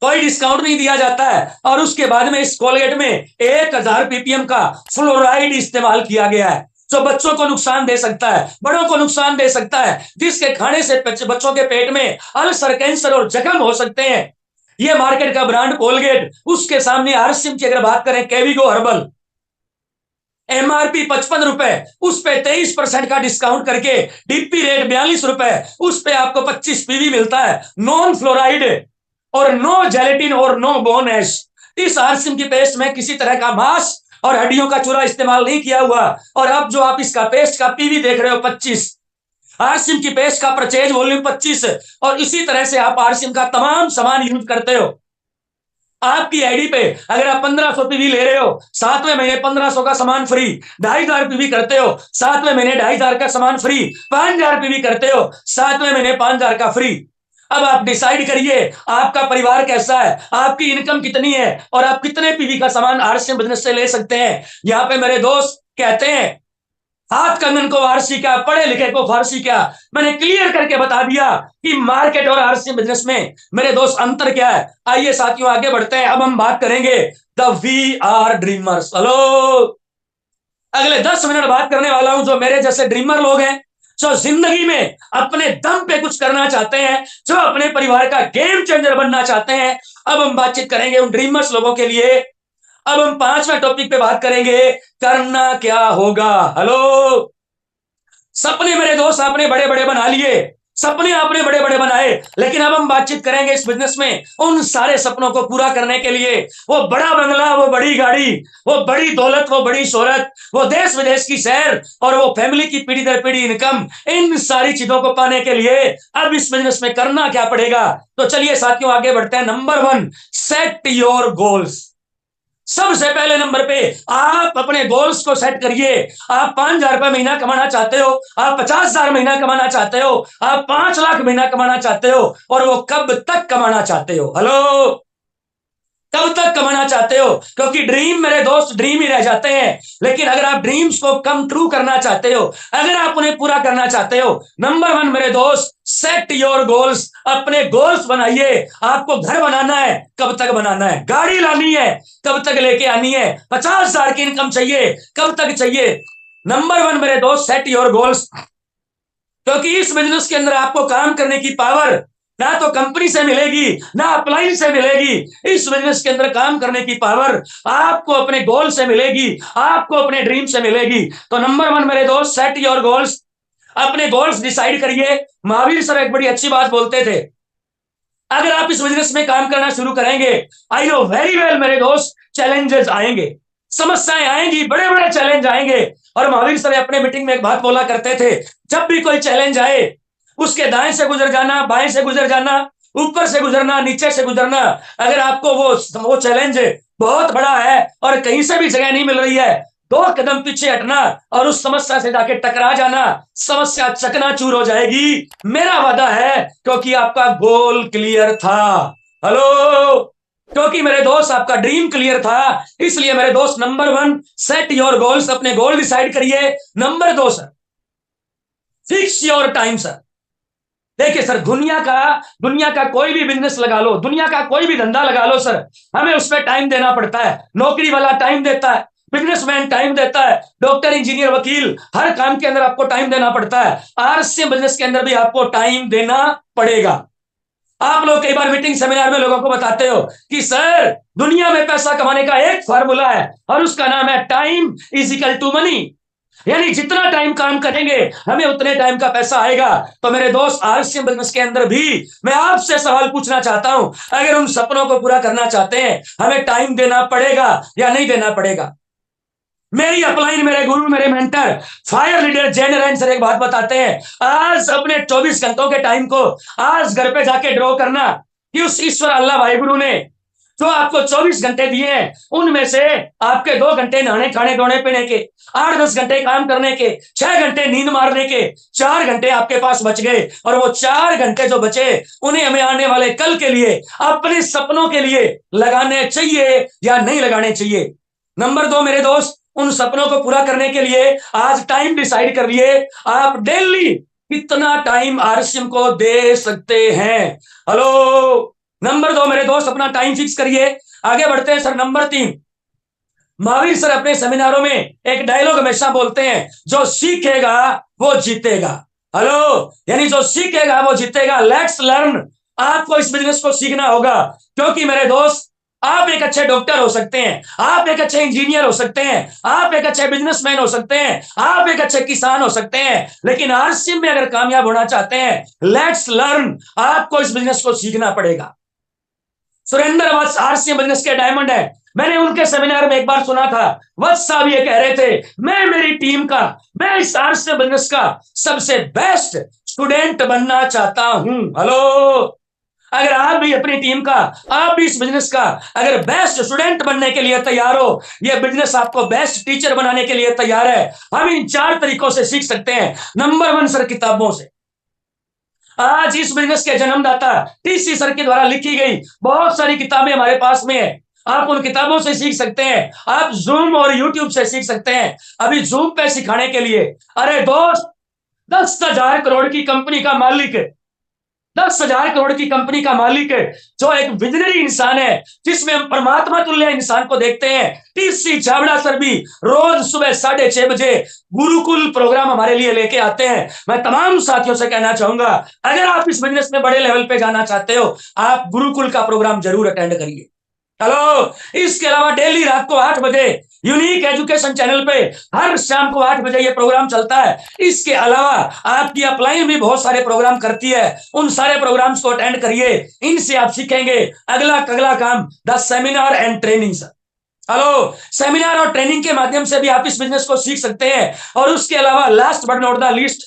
कोई डिस्काउंट नहीं दिया जाता है। और उसके बाद में इस कोलगेट में 1000 पीपीएम का फ्लोराइड इस्तेमाल किया गया है, जो बच्चों को नुकसान दे सकता है, बड़ों को नुकसान दे सकता है, जिसके खाने से बच्चों के पेट में अल्सर, कैंसर और जख्म हो सकते हैं। ये मार्केट का ब्रांड कोलगेट, उसके सामने आरसीएम की अगर बात करें केविगो हर्बल, एमआरपी 55 रुपए, उस पे 23% का डिस्काउंट करके डीपी रेट 42 रुपए, उस पे आपको 25 पीवी मिलता है, नॉन फ्लोराइड और नो जेलेटिन और नो बोन एश। इस आरसीएम की पेस्ट में किसी तरह का मांस और हड्डियों का चूरा इस्तेमाल नहीं किया हुआ। और अब जो आप इसका पेस्ट का पीवी देख रहे हो 25, आरसीएम की पेस्ट का परचेज वॉल्यूम 25, और इसी तरह से आप आरसीएम का तमाम सामान यूज करते हो। आपकी आईडी पे अगर आप 1500 पीवी ले रहे हो, 7वें महीने 1500 का सामान फ्री। 2500 पीवी करते हो, 7वें महीने 2500 का सामान फ्री। 5000 पीवी करते हो, 7वें महीने 5000 का फ्री। अब आप डिसाइड करिए आपका परिवार कैसा है, आपकी इनकम कितनी है, और आप कितने पीवी का सामान आरसीएम बिजनेस से ले सकते हैं। यहाँ पे मेरे दोस्त कहते हैं हाथ कंगन को फारसी क्या, पढ़े लिखे को फारसी क्या। मैंने क्लियर करके बता दिया कि मार्केट और आरसीएम बिजनेस में मेरे दोस्त अंतर क्या है। आइए साथियों आगे बढ़ते हैं। अब हम बात करेंगे the we are dreamers. Hello, अगले 10 मिनट बात करने वाला हूं जो मेरे जैसे ड्रीमर लोग हैं, जो जिंदगी में अपने दम पे कुछ करना चाहते हैं, जो अपने परिवार का गेम चेंजर बनना चाहते हैं। अब हम बातचीत करेंगे उन ड्रीमर्स लोगों के लिए। अब हम 5वें टॉपिक पे बात करेंगे, करना क्या होगा। हेलो, सपने मेरे दोस्त आपने बड़े बड़े बना लिए, सपने आपने बड़े बड़े बनाए, लेकिन अब हम बातचीत करेंगे इस बिजनेस में उन सारे सपनों को पूरा करने के लिए। वो बड़ा बंगला, वो बड़ी गाड़ी, वो बड़ी दौलत, वो बड़ी शोहरत, वो देश विदेश की सैर, और वो फैमिली की पीढ़ी दर पीढ़ी इनकम, इन सारी चीजों को पाने के लिए अब इस बिजनेस में करना क्या पड़ेगा। तो चलिए साथियों आगे बढ़ते हैं। Number 1, set your goals. सबसे पहले नंबर पे आप अपने गोल्स को सेट करिए। आप 5000 रुपए महीना कमाना चाहते हो, आप 50,000 महीना कमाना चाहते हो, आप 5 लाख महीना कमाना चाहते हो, और वो कब तक कमाना चाहते हो। हेलो, कब तक कमाना चाहते हो, क्योंकि ड्रीम मेरे दोस्त ड्रीम ही रह जाते हैं। लेकिन अगर आप ड्रीम्स को कम ट्रू करना चाहते हो, अगर आप उन्हें पूरा करना चाहते हो, नंबर 1 मेरे दोस्त, सेट योर गोल्स। अपने गोल्स बनाइए। आपको घर बनाना है, कब तक बनाना है। गाड़ी लानी है, कब तक लेके आनी है। 50,000 की इनकम चाहिए, कब तक चाहिए। नंबर 1 मेरे दोस्त, सेट योर गोल्स। क्योंकि इस बिजनेस के अंदर आपको काम करने की पावर ना तो कंपनी से मिलेगी, ना अप्लाइन से मिलेगी। इस बिजनेस के अंदर काम करने की पावर आपको अपने गोल से मिलेगी, आपको अपने ड्रीम से मिलेगी। तो नंबर 1 मेरे दोस्त, सेट योर गोल्स। अपने गोल्स डिसाइड करिए। महावीर सर एक बड़ी अच्छी बात बोलते थे, अगर आप इस बिजनेस में काम करना शुरू करेंगे, आई नो वेरी वेल मेरे दोस्त, चैलेंजेस आएंगे, समस्याएं आएंगी, बड़े बड़े चैलेंज आएंगे। और महावीर सर अपने मीटिंग में एक बात बोला करते थे, जब भी कोई चैलेंज आए उसके दाएं से गुजर जाना, बाएं से गुजर जाना, ऊपर से गुजरना, नीचे से गुजरना। अगर आपको वो चैलेंज बहुत बड़ा है और कहीं से भी जगह नहीं मिल रही है, 2 कदम पीछे हटना और उस समस्या से जाके टकरा जाना, समस्या चकनाचूर हो जाएगी। मेरा वादा है, क्योंकि आपका गोल क्लियर था। हेलो, क्योंकि मेरे दोस्त आपका ड्रीम क्लियर था, इसलिए मेरे दोस्त नंबर 1, सेट योर गोल्स। अपने गोल डिसाइड करिए। Number 2 sir, fix your time sir. देखिए सर, दुनिया का कोई भी बिजनेस लगा लो, दुनिया का कोई भी धंधा लगा लो सर, हमें उसमें टाइम देना पड़ता है। नौकरी वाला टाइम देता है, बिजनेसमैन टाइम देता है, डॉक्टर, इंजीनियर, वकील, हर काम के अंदर आपको टाइम देना पड़ता है। आरसीएम बिजनेस के अंदर भी आपको टाइम देना पड़ेगा। आप लोग कई बार मीटिंग सेमिनार में लोगों को बताते हो कि सर दुनिया में पैसा कमाने का एक फार्मूला है और उसका नाम है time is equal to money. यानी जितना टाइम काम करेंगे हमें उतने टाइम का पैसा आएगा। तो मेरे दोस्त, आरसीएम बिजनेस के अंदर भी मैं आपसे सवाल पूछना चाहता हूं, अगर उन सपनों को पूरा करना चाहते हैं, हमें टाइम देना पड़ेगा या नहीं देना पड़ेगा। मेरी अपलाइन, मेरे गुरु, मेरे mentor, fire leader Jain Narayan sir एक बात बताते हैं, आज अपने 24 घंटों के टाइम को आज घर पे जाके ड्रॉ करना कि उस ईश्वर अल्लाह वाहिगुरु ने जो आपको 24 घंटे दिए हैं उनमें से आपके 2 घंटे नहाने खाने धोने पीने के, 8-10 घंटे काम करने के, 6 घंटे नींद मारने के, 4 घंटे आपके पास बच गए। और वो 4 घंटे जो बचे उन्हें हमें आने वाले कल के लिए, अपने सपनों के लिए लगाने चाहिए या नहीं लगाने चाहिए। नंबर 2 मेरे दोस्त, उन सपनों को पूरा करने के लिए आज टाइम डिसाइड कर लिए, आप डेली कितना टाइम आरसीएम को दे सकते हैं। हेलो, नंबर 2 मेरे दोस्त, अपना टाइम फिक्स करिए। आगे बढ़ते हैं सर। नंबर 3, महावीर सर अपने सेमिनारों में एक डायलॉग हमेशा बोलते हैं, जो सीखेगा वो जीतेगा। हेलो, यानी जो सीखेगा वो जीतेगा। Let's learn. आपको इस बिजनेस को सीखना होगा, क्योंकि मेरे दोस्त आप एक अच्छे डॉक्टर हो सकते हैं, आप एक अच्छे इंजीनियर हो सकते हैं, आप एक अच्छे बिजनेसमैन हो सकते हैं, आप एक अच्छे किसान हो सकते हैं, लेकिन आरसीएम में अगर कामयाब होना चाहते हैं, लेट्स लर्न, आपको इस बिजनेस को सीखना पड़ेगा। सुरेंद्र वत्स आरसीएम बिजनेस के डायमंड है। मैंने उनके सेमिनार में एक बार सुना था, वत्स साहब ये कह रहे थे, मैं मेरी टीम का, मैं इस आरसीएम बिजनेस का सबसे बेस्ट स्टूडेंट बनना चाहता हूं। हेलो, अगर आप भी अपनी टीम का, आप भी इस बिजनेस का अगर बेस्ट स्टूडेंट बनने के लिए तैयार हो, ये बिजनेस आपको बेस्ट टीचर बनाने के लिए तैयार है। हम इन 4 तरीकों से सीख सकते हैं। नंबर 1 सर, किताबों से। आज इस बिजनेस के जन्मदाता टीसी सर के द्वारा लिखी गई बहुत सारी किताबें हमारे पास में है, आप उन किताबों से सीख सकते हैं। आप जूम और यूट्यूब से सीख सकते हैं। अभी जूम पे सिखाने के लिए, अरे दोस्त, 10,000 करोड़ की कंपनी का मालिक है, 10,000 करोड़ की कंपनी का मालिक है, जो एक विजनरी इंसान है, जिसमें हम परमात्मा तुल्य इंसान को देखते हैं। टीसी छाबड़ा सर भी रोज सुबह 6:30 बजे गुरुकुल प्रोग्राम हमारे लिए लेके आते हैं। मैं तमाम साथियों से कहना चाहूंगा, अगर आप इस बिजनेस में बड़े लेवल पे जाना चाहते हो, आप गुरुकुल का प्रोग्राम जरूर अटेंड करिए। हेलो, इसके अलावा डेली रात को 8 बजे यूनिक एजुकेशन चैनल पे हर शाम को 8 बजे ये प्रोग्राम चलता है। इसके अलावा आपकी अपलाइन भी बहुत सारे प्रोग्राम करती है, उन सारे प्रोग्राम्स को अटेंड करिए। इनसे आप सीखेंगे अगला काम, the seminar and training. Hello, seminar और ट्रेनिंग के माध्यम से भी आप इस बिजनेस को सीख सकते हैं। और उसके अलावा last but not the least,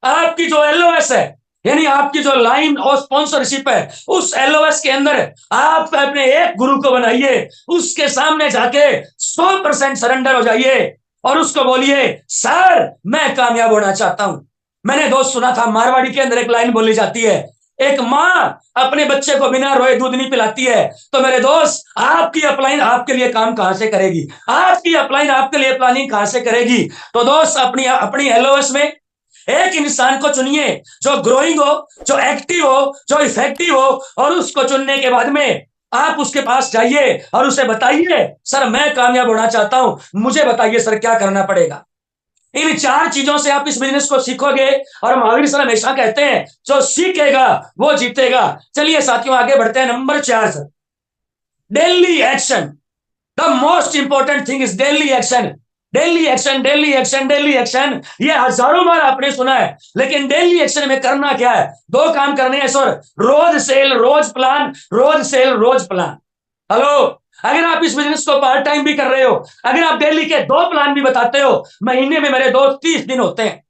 आपकी जो एलओएस है, यानी आपकी जो लाइन और स्पॉन्सरशिप है, उस एलओएस के अंदर आप अपने एक गुरु को बनाइए, उसके सामने जाके 100% सरेंडर हो जाइए और उसको बोलिए, सर मैं कामयाब होना चाहता हूं। मैंने दोस्त सुना था, मारवाड़ी के अंदर एक लाइन बोली जाती है, एक माँ अपने बच्चे को बिना रोए दूध नहीं पिलाती है। तो मेरे दोस्त, आपकी अपलाइन आपके लिए काम कहां से करेगी? आपकी अपलाइन आपके लिए प्लानिंग कहां से करेगी? तो दोस्त, अपनी एलओएस में एक इंसान को चुनिए जो ग्रोइंग हो, जो एक्टिव हो, जो इफेक्टिव हो, और उसको चुनने के बाद में आप उसके पास जाइए और उसे बताइए, सर मैं कामयाब होना चाहता हूं, मुझे बताइए सर क्या करना पड़ेगा। इन 4 चीजों से आप इस बिजनेस को सीखोगे। और महावीर सर हमेशा कहते हैं, जो सीखेगा वो जीतेगा। चलिए साथियों, आगे बढ़ते हैं। Number 4 sir, daily action. The most important thing is daily action. Daily action, daily action, daily action, ये हजारों बार आपने सुना है, लेकिन डेली एक्शन में करना क्या है? 2 काम करने हैं सर, रोज सेल रोज प्लान, रोज सेल रोज प्लान। हेलो, अगर आप इस बिजनेस को पार्ट टाइम भी कर रहे हो, अगर आप डेली के 2 प्लान भी बताते हो, महीने में मेरे दोस्त 30 दिन होते हैं,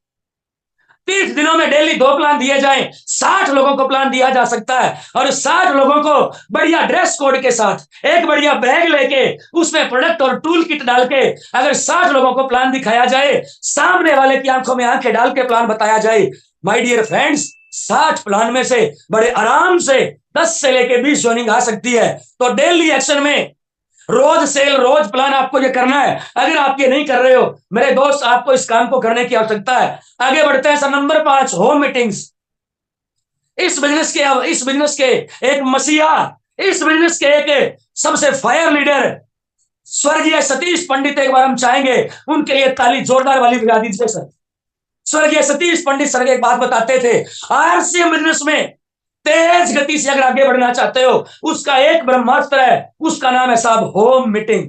30 दिनों में डेली 2 प्लान दिए जाएं, 60 लोगों को प्लान दिया जा सकता है। और 60 लोगों को बढ़िया ड्रेस कोड के साथ एक बढ़िया बैग लेके उसमें प्रोडक्ट और टूल किट डाल के अगर 60 लोगों को प्लान दिखाया जाए, सामने वाले की आंखों में आंखें डाल के प्लान बताया जाए, माय डियर फ्रेंड्स, 60 प्लान में से बड़े आराम से 10 से लेके 20 ज्वाइनिंग आ सकती है। तो डेली एक्शन में रोज सेल रोज प्लान आपको ये करना है। अगर आप ये नहीं कर रहे हो मेरे दोस्त, आपको इस काम को करने की आवश्यकता है। आगे बढ़ते हैं सर। Number 5, home meetings. इस बिजनेस के एक मसीहा, इस बिजनेस के एक सबसे फायर लीडर स्वर्गीय सतीश पंडित, एक बार हम चाहेंगे उनके लिए ताली जोरदार वाली बजा दीजिए सर। स्वर्गीय सतीश पंडित सर एक बात बताते थे, आरसीएम बिजनेस में तेज गति से अगर आगे बढ़ना चाहते हो, उसका एक ब्रह्मास्त्र है, उसका नाम है साहब होम मीटिंग।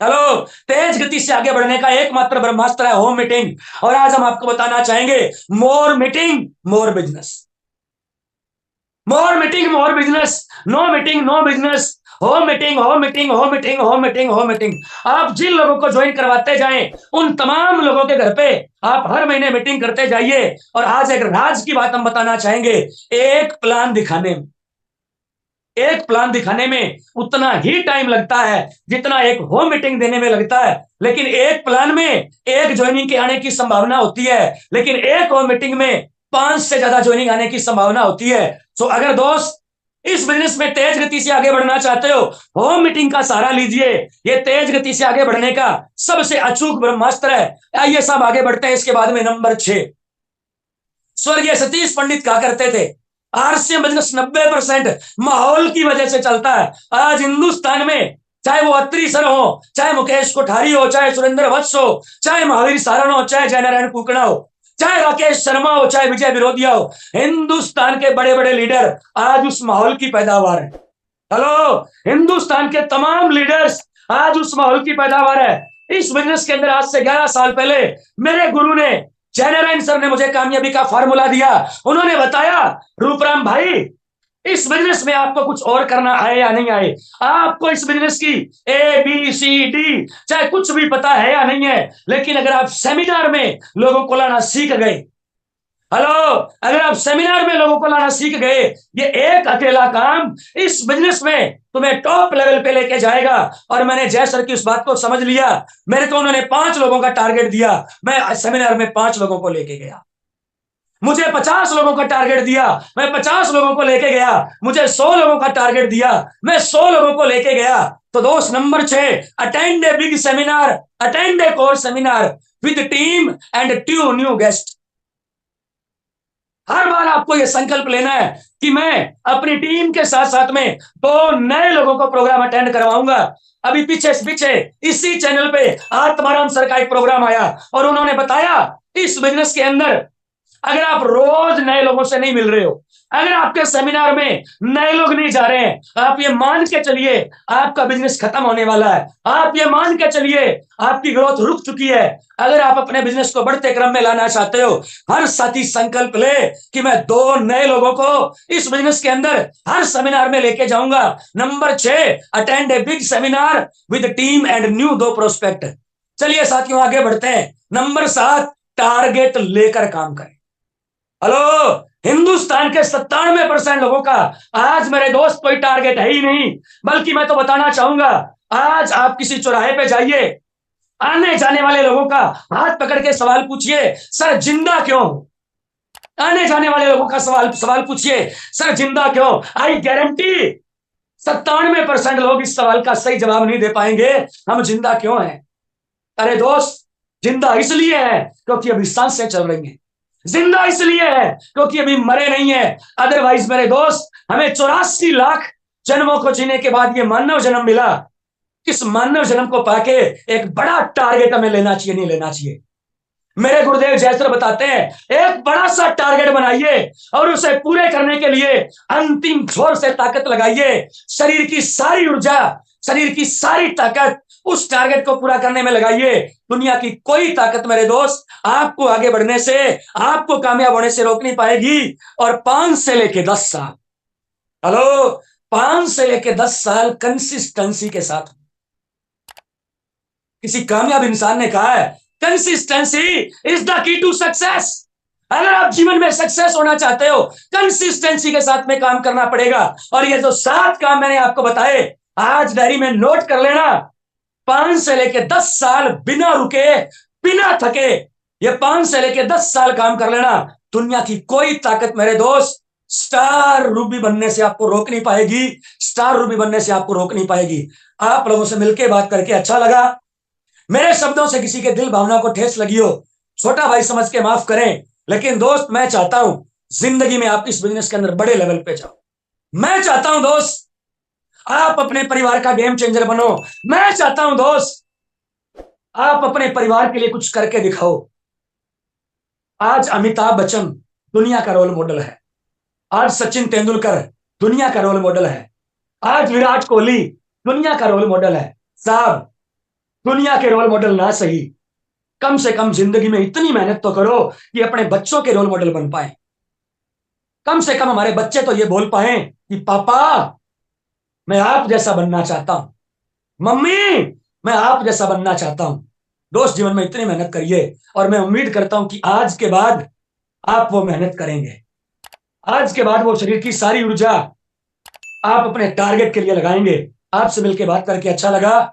हेलो, तेज गति से आगे बढ़ने का एकमात्र ब्रह्मास्त्र है होम मीटिंग। और आज हम आपको बताना चाहेंगे, more meeting more business, more meeting more business, no meeting no business, home meeting home meeting home meeting home meeting home meeting. आप जिन लोगों को ज्वाइन करवाते जाएं, उन तमाम लोगों के घर पे आप हर महीने मीटिंग करते जाइए। और आज एक राज की बात हम बताना चाहेंगे, एक प्लान दिखाने में, एक प्लान दिखाने में उतना ही टाइम लगता है जितना एक होम मीटिंग देने में लगता है। लेकिन एक प्लान में एक ज्वाइनिंग के आने की संभावना होती है, लेकिन एक होम मीटिंग में 5 से ज्यादा ज्वाइनिंग आने की संभावना होती है। तो अगर दोस्त इस बिजनेस में तेज गति से आगे बढ़ना चाहते हो, होम मीटिंग का सहारा लीजिए। ये तेज गति से आगे बढ़ने का सबसे अचूक ब्रह्मास्त्र है। आइए सब आगे बढ़ते हैं। इसके बाद में नंबर 6, स्वर्गीय सतीश पंडित कहा करते थे, आरसीएम बिजनेस 90% माहौल की वजह से चलता है। आज हिंदुस्तान में चाहे वो अत्री सर हो, चाहे मुकेश कोठारी हो, चाहे सुरेंद्र वत्स हो, चाहे महावीर सारण हो, चाहे जयनारायण कुकड़ा हो, चाहे राकेश शर्मा हो, चाहे विजय विरोधिया हो, हिंदुस्तान के बड़े बड़े लीडर आज उस माहौल की पैदावार है। हेलो, हिंदुस्तान के तमाम लीडर्स आज उस माहौल की पैदावार है। इस बिजनेस के अंदर आज से 11 साल पहले मेरे गुरु ने, जयनारायण सर ने मुझे कामयाबी का फार्मूला दिया। उन्होंने बताया, रूपराम भाई, इस बिजनेस में आपको कुछ और करना आए या नहीं आए, आपको इस बिजनेस की ABCD चाहे कुछ भी पता है या नहीं है, लेकिन अगर आप सेमिनार में लोगों को लाना सीख गए, हेलो, अगर आप सेमिनार में लोगों को लाना सीख गए, ये एक अकेला काम इस बिजनेस में तुम्हें टॉप लेवल पे लेके जाएगा। और मैंने जय सर की उस बात को समझ लिया। मेरे को उन्होंने 5 लोगों का टारगेट दिया, मैं सेमिनार में 5 लोगों को लेके गया। मुझे 50 लोगों का टारगेट दिया, मैं 50 लोगों को लेके गया। मुझे 100 लोगों का टारगेट दिया, मैं 100 लोगों को लेके गया। तो दोस्त number 6, attend a big seminar, attend a core seminar with team and 2 new guest. हर बार आपको यह संकल्प लेना है कि मैं अपनी टीम के साथ साथ में 2 नए लोगों को प्रोग्राम अटेंड करवाऊंगा। अभी पीछे इसी चैनल पे आत्माराम सर का एक प्रोग्राम आया और उन्होंने बताया, इस बिजनेस के अंदर अगर आप रोज नए लोगों से नहीं मिल रहे हो, अगर आपके सेमिनार में नए लोग नहीं जा रहे हैं, आप ये मान के चलिए आपका बिजनेस खत्म होने वाला है। आप ये मान के चलिए आपकी ग्रोथ रुक चुकी है। अगर आप अपने बिजनेस को बढ़ते क्रम में लाना चाहते हो, हर साथी संकल्प ले कि मैं 2 नए लोगों को इस बिजनेस के अंदर हर सेमिनार में लेके जाऊंगा। Number 6, attend a big seminar with team and new 2 prospect. चलिए साथियों आगे बढ़ते हैं। नंबर 7, टारगेट लेकर काम करें। हेलो, हिंदुस्तान के 97% लोगों का आज मेरे दोस्त कोई टारगेट है ही नहीं। बल्कि मैं तो बताना चाहूंगा, आज आप किसी चौराहे पे जाइए, आने जाने वाले लोगों का हाथ पकड़ के सवाल पूछिए, सर जिंदा क्यों? आने जाने वाले लोगों का सवाल पूछिए, सर जिंदा क्यों? आई गारंटी 97% लोग इस सवाल का सही जवाब नहीं दे पाएंगे, हम जिंदा क्यों हैं। अरे दोस्त, जिंदा इसलिए है क्योंकि अभी सांसें चल रही हैं। जिंदा इसलिए है क्योंकि अभी मरे नहीं है। अदरवाइज मेरे दोस्त, हमें 84 लाख जन्मों को जीने के बाद ये मानव जन्म मिला। इस मानव जन्म को पाके एक बड़ा टारगेट हमें लेना चाहिए, नहीं लेना चाहिए। मेरे गुरुदेव जयसर बताते हैं, एक बड़ा सा टारगेट बनाइए और उसे पूरे करने के लिए अंतिम जोर से ताकत लगाइए। शरीर की सारी ऊर्जा, शरीर की सारी ताकत उस टारगेट को पूरा करने में लगाइए। दुनिया की कोई ताकत मेरे दोस्त आपको आगे बढ़ने से, आपको कामयाब होने से रोक नहीं पाएगी। और 5 से लेके 10 साल, हेलो, 5 से लेके 10 साल कंसिस्टेंसी के साथ। किसी कामयाब इंसान ने कहा है, consistency is the key to success. अगर आप जीवन में सक्सेस होना चाहते हो, कंसिस्टेंसी के साथ में काम करना पड़ेगा। और ये जो 7 काम मैंने आपको बताए, आज डायरी में नोट कर लेना। 5 से लेके 10 साल बिना रुके, बिना थके, ये 5 से लेके 10 साल काम कर लेना। दुनिया की कोई ताकत मेरे दोस्त स्टार रूबी बनने से आपको रोक नहीं पाएगी। स्टार रूबी बनने से आपको रोक नहीं पाएगी। आप लोगों से मिलकर बात करके अच्छा लगा। मेरे शब्दों से किसी के दिल भावना को ठेस लगी हो, छोटा भाई समझ के माफ करें। लेकिन दोस्त, मैं चाहता हूं जिंदगी में आप इस बिजनेस के अंदर बड़े लेवल पे जाओ। मैं चाहता हूं दोस्त आप अपने परिवार का गेम चेंजर बनो। मैं चाहता हूं दोस्त आप अपने परिवार के लिए कुछ करके दिखाओ। आज अमिताभ बच्चन दुनिया का रोल मॉडल है। आज सचिन तेंदुलकर दुनिया का रोल मॉडल है। आज विराट कोहली दुनिया का रोल मॉडल है। साहब, दुनिया के रोल मॉडल ना सही, कम से कम जिंदगी में इतनी मेहनत तो करो कि अपने बच्चों के रोल मॉडल बन पाए। कम से कम हमारे बच्चे तो ये बोल पाए कि पापा मैं आप जैसा बनना चाहता हूं, मम्मी मैं आप जैसा बनना चाहता हूं। दोस्त, जीवन में इतनी मेहनत करिए और मैं उम्मीद करता हूं कि आज के बाद आप वो मेहनत करेंगे। आज के बाद वो शरीर की सारी ऊर्जा आप अपने टारगेट के लिए लगाएंगे। आपसे मिलकर बात करके अच्छा लगा।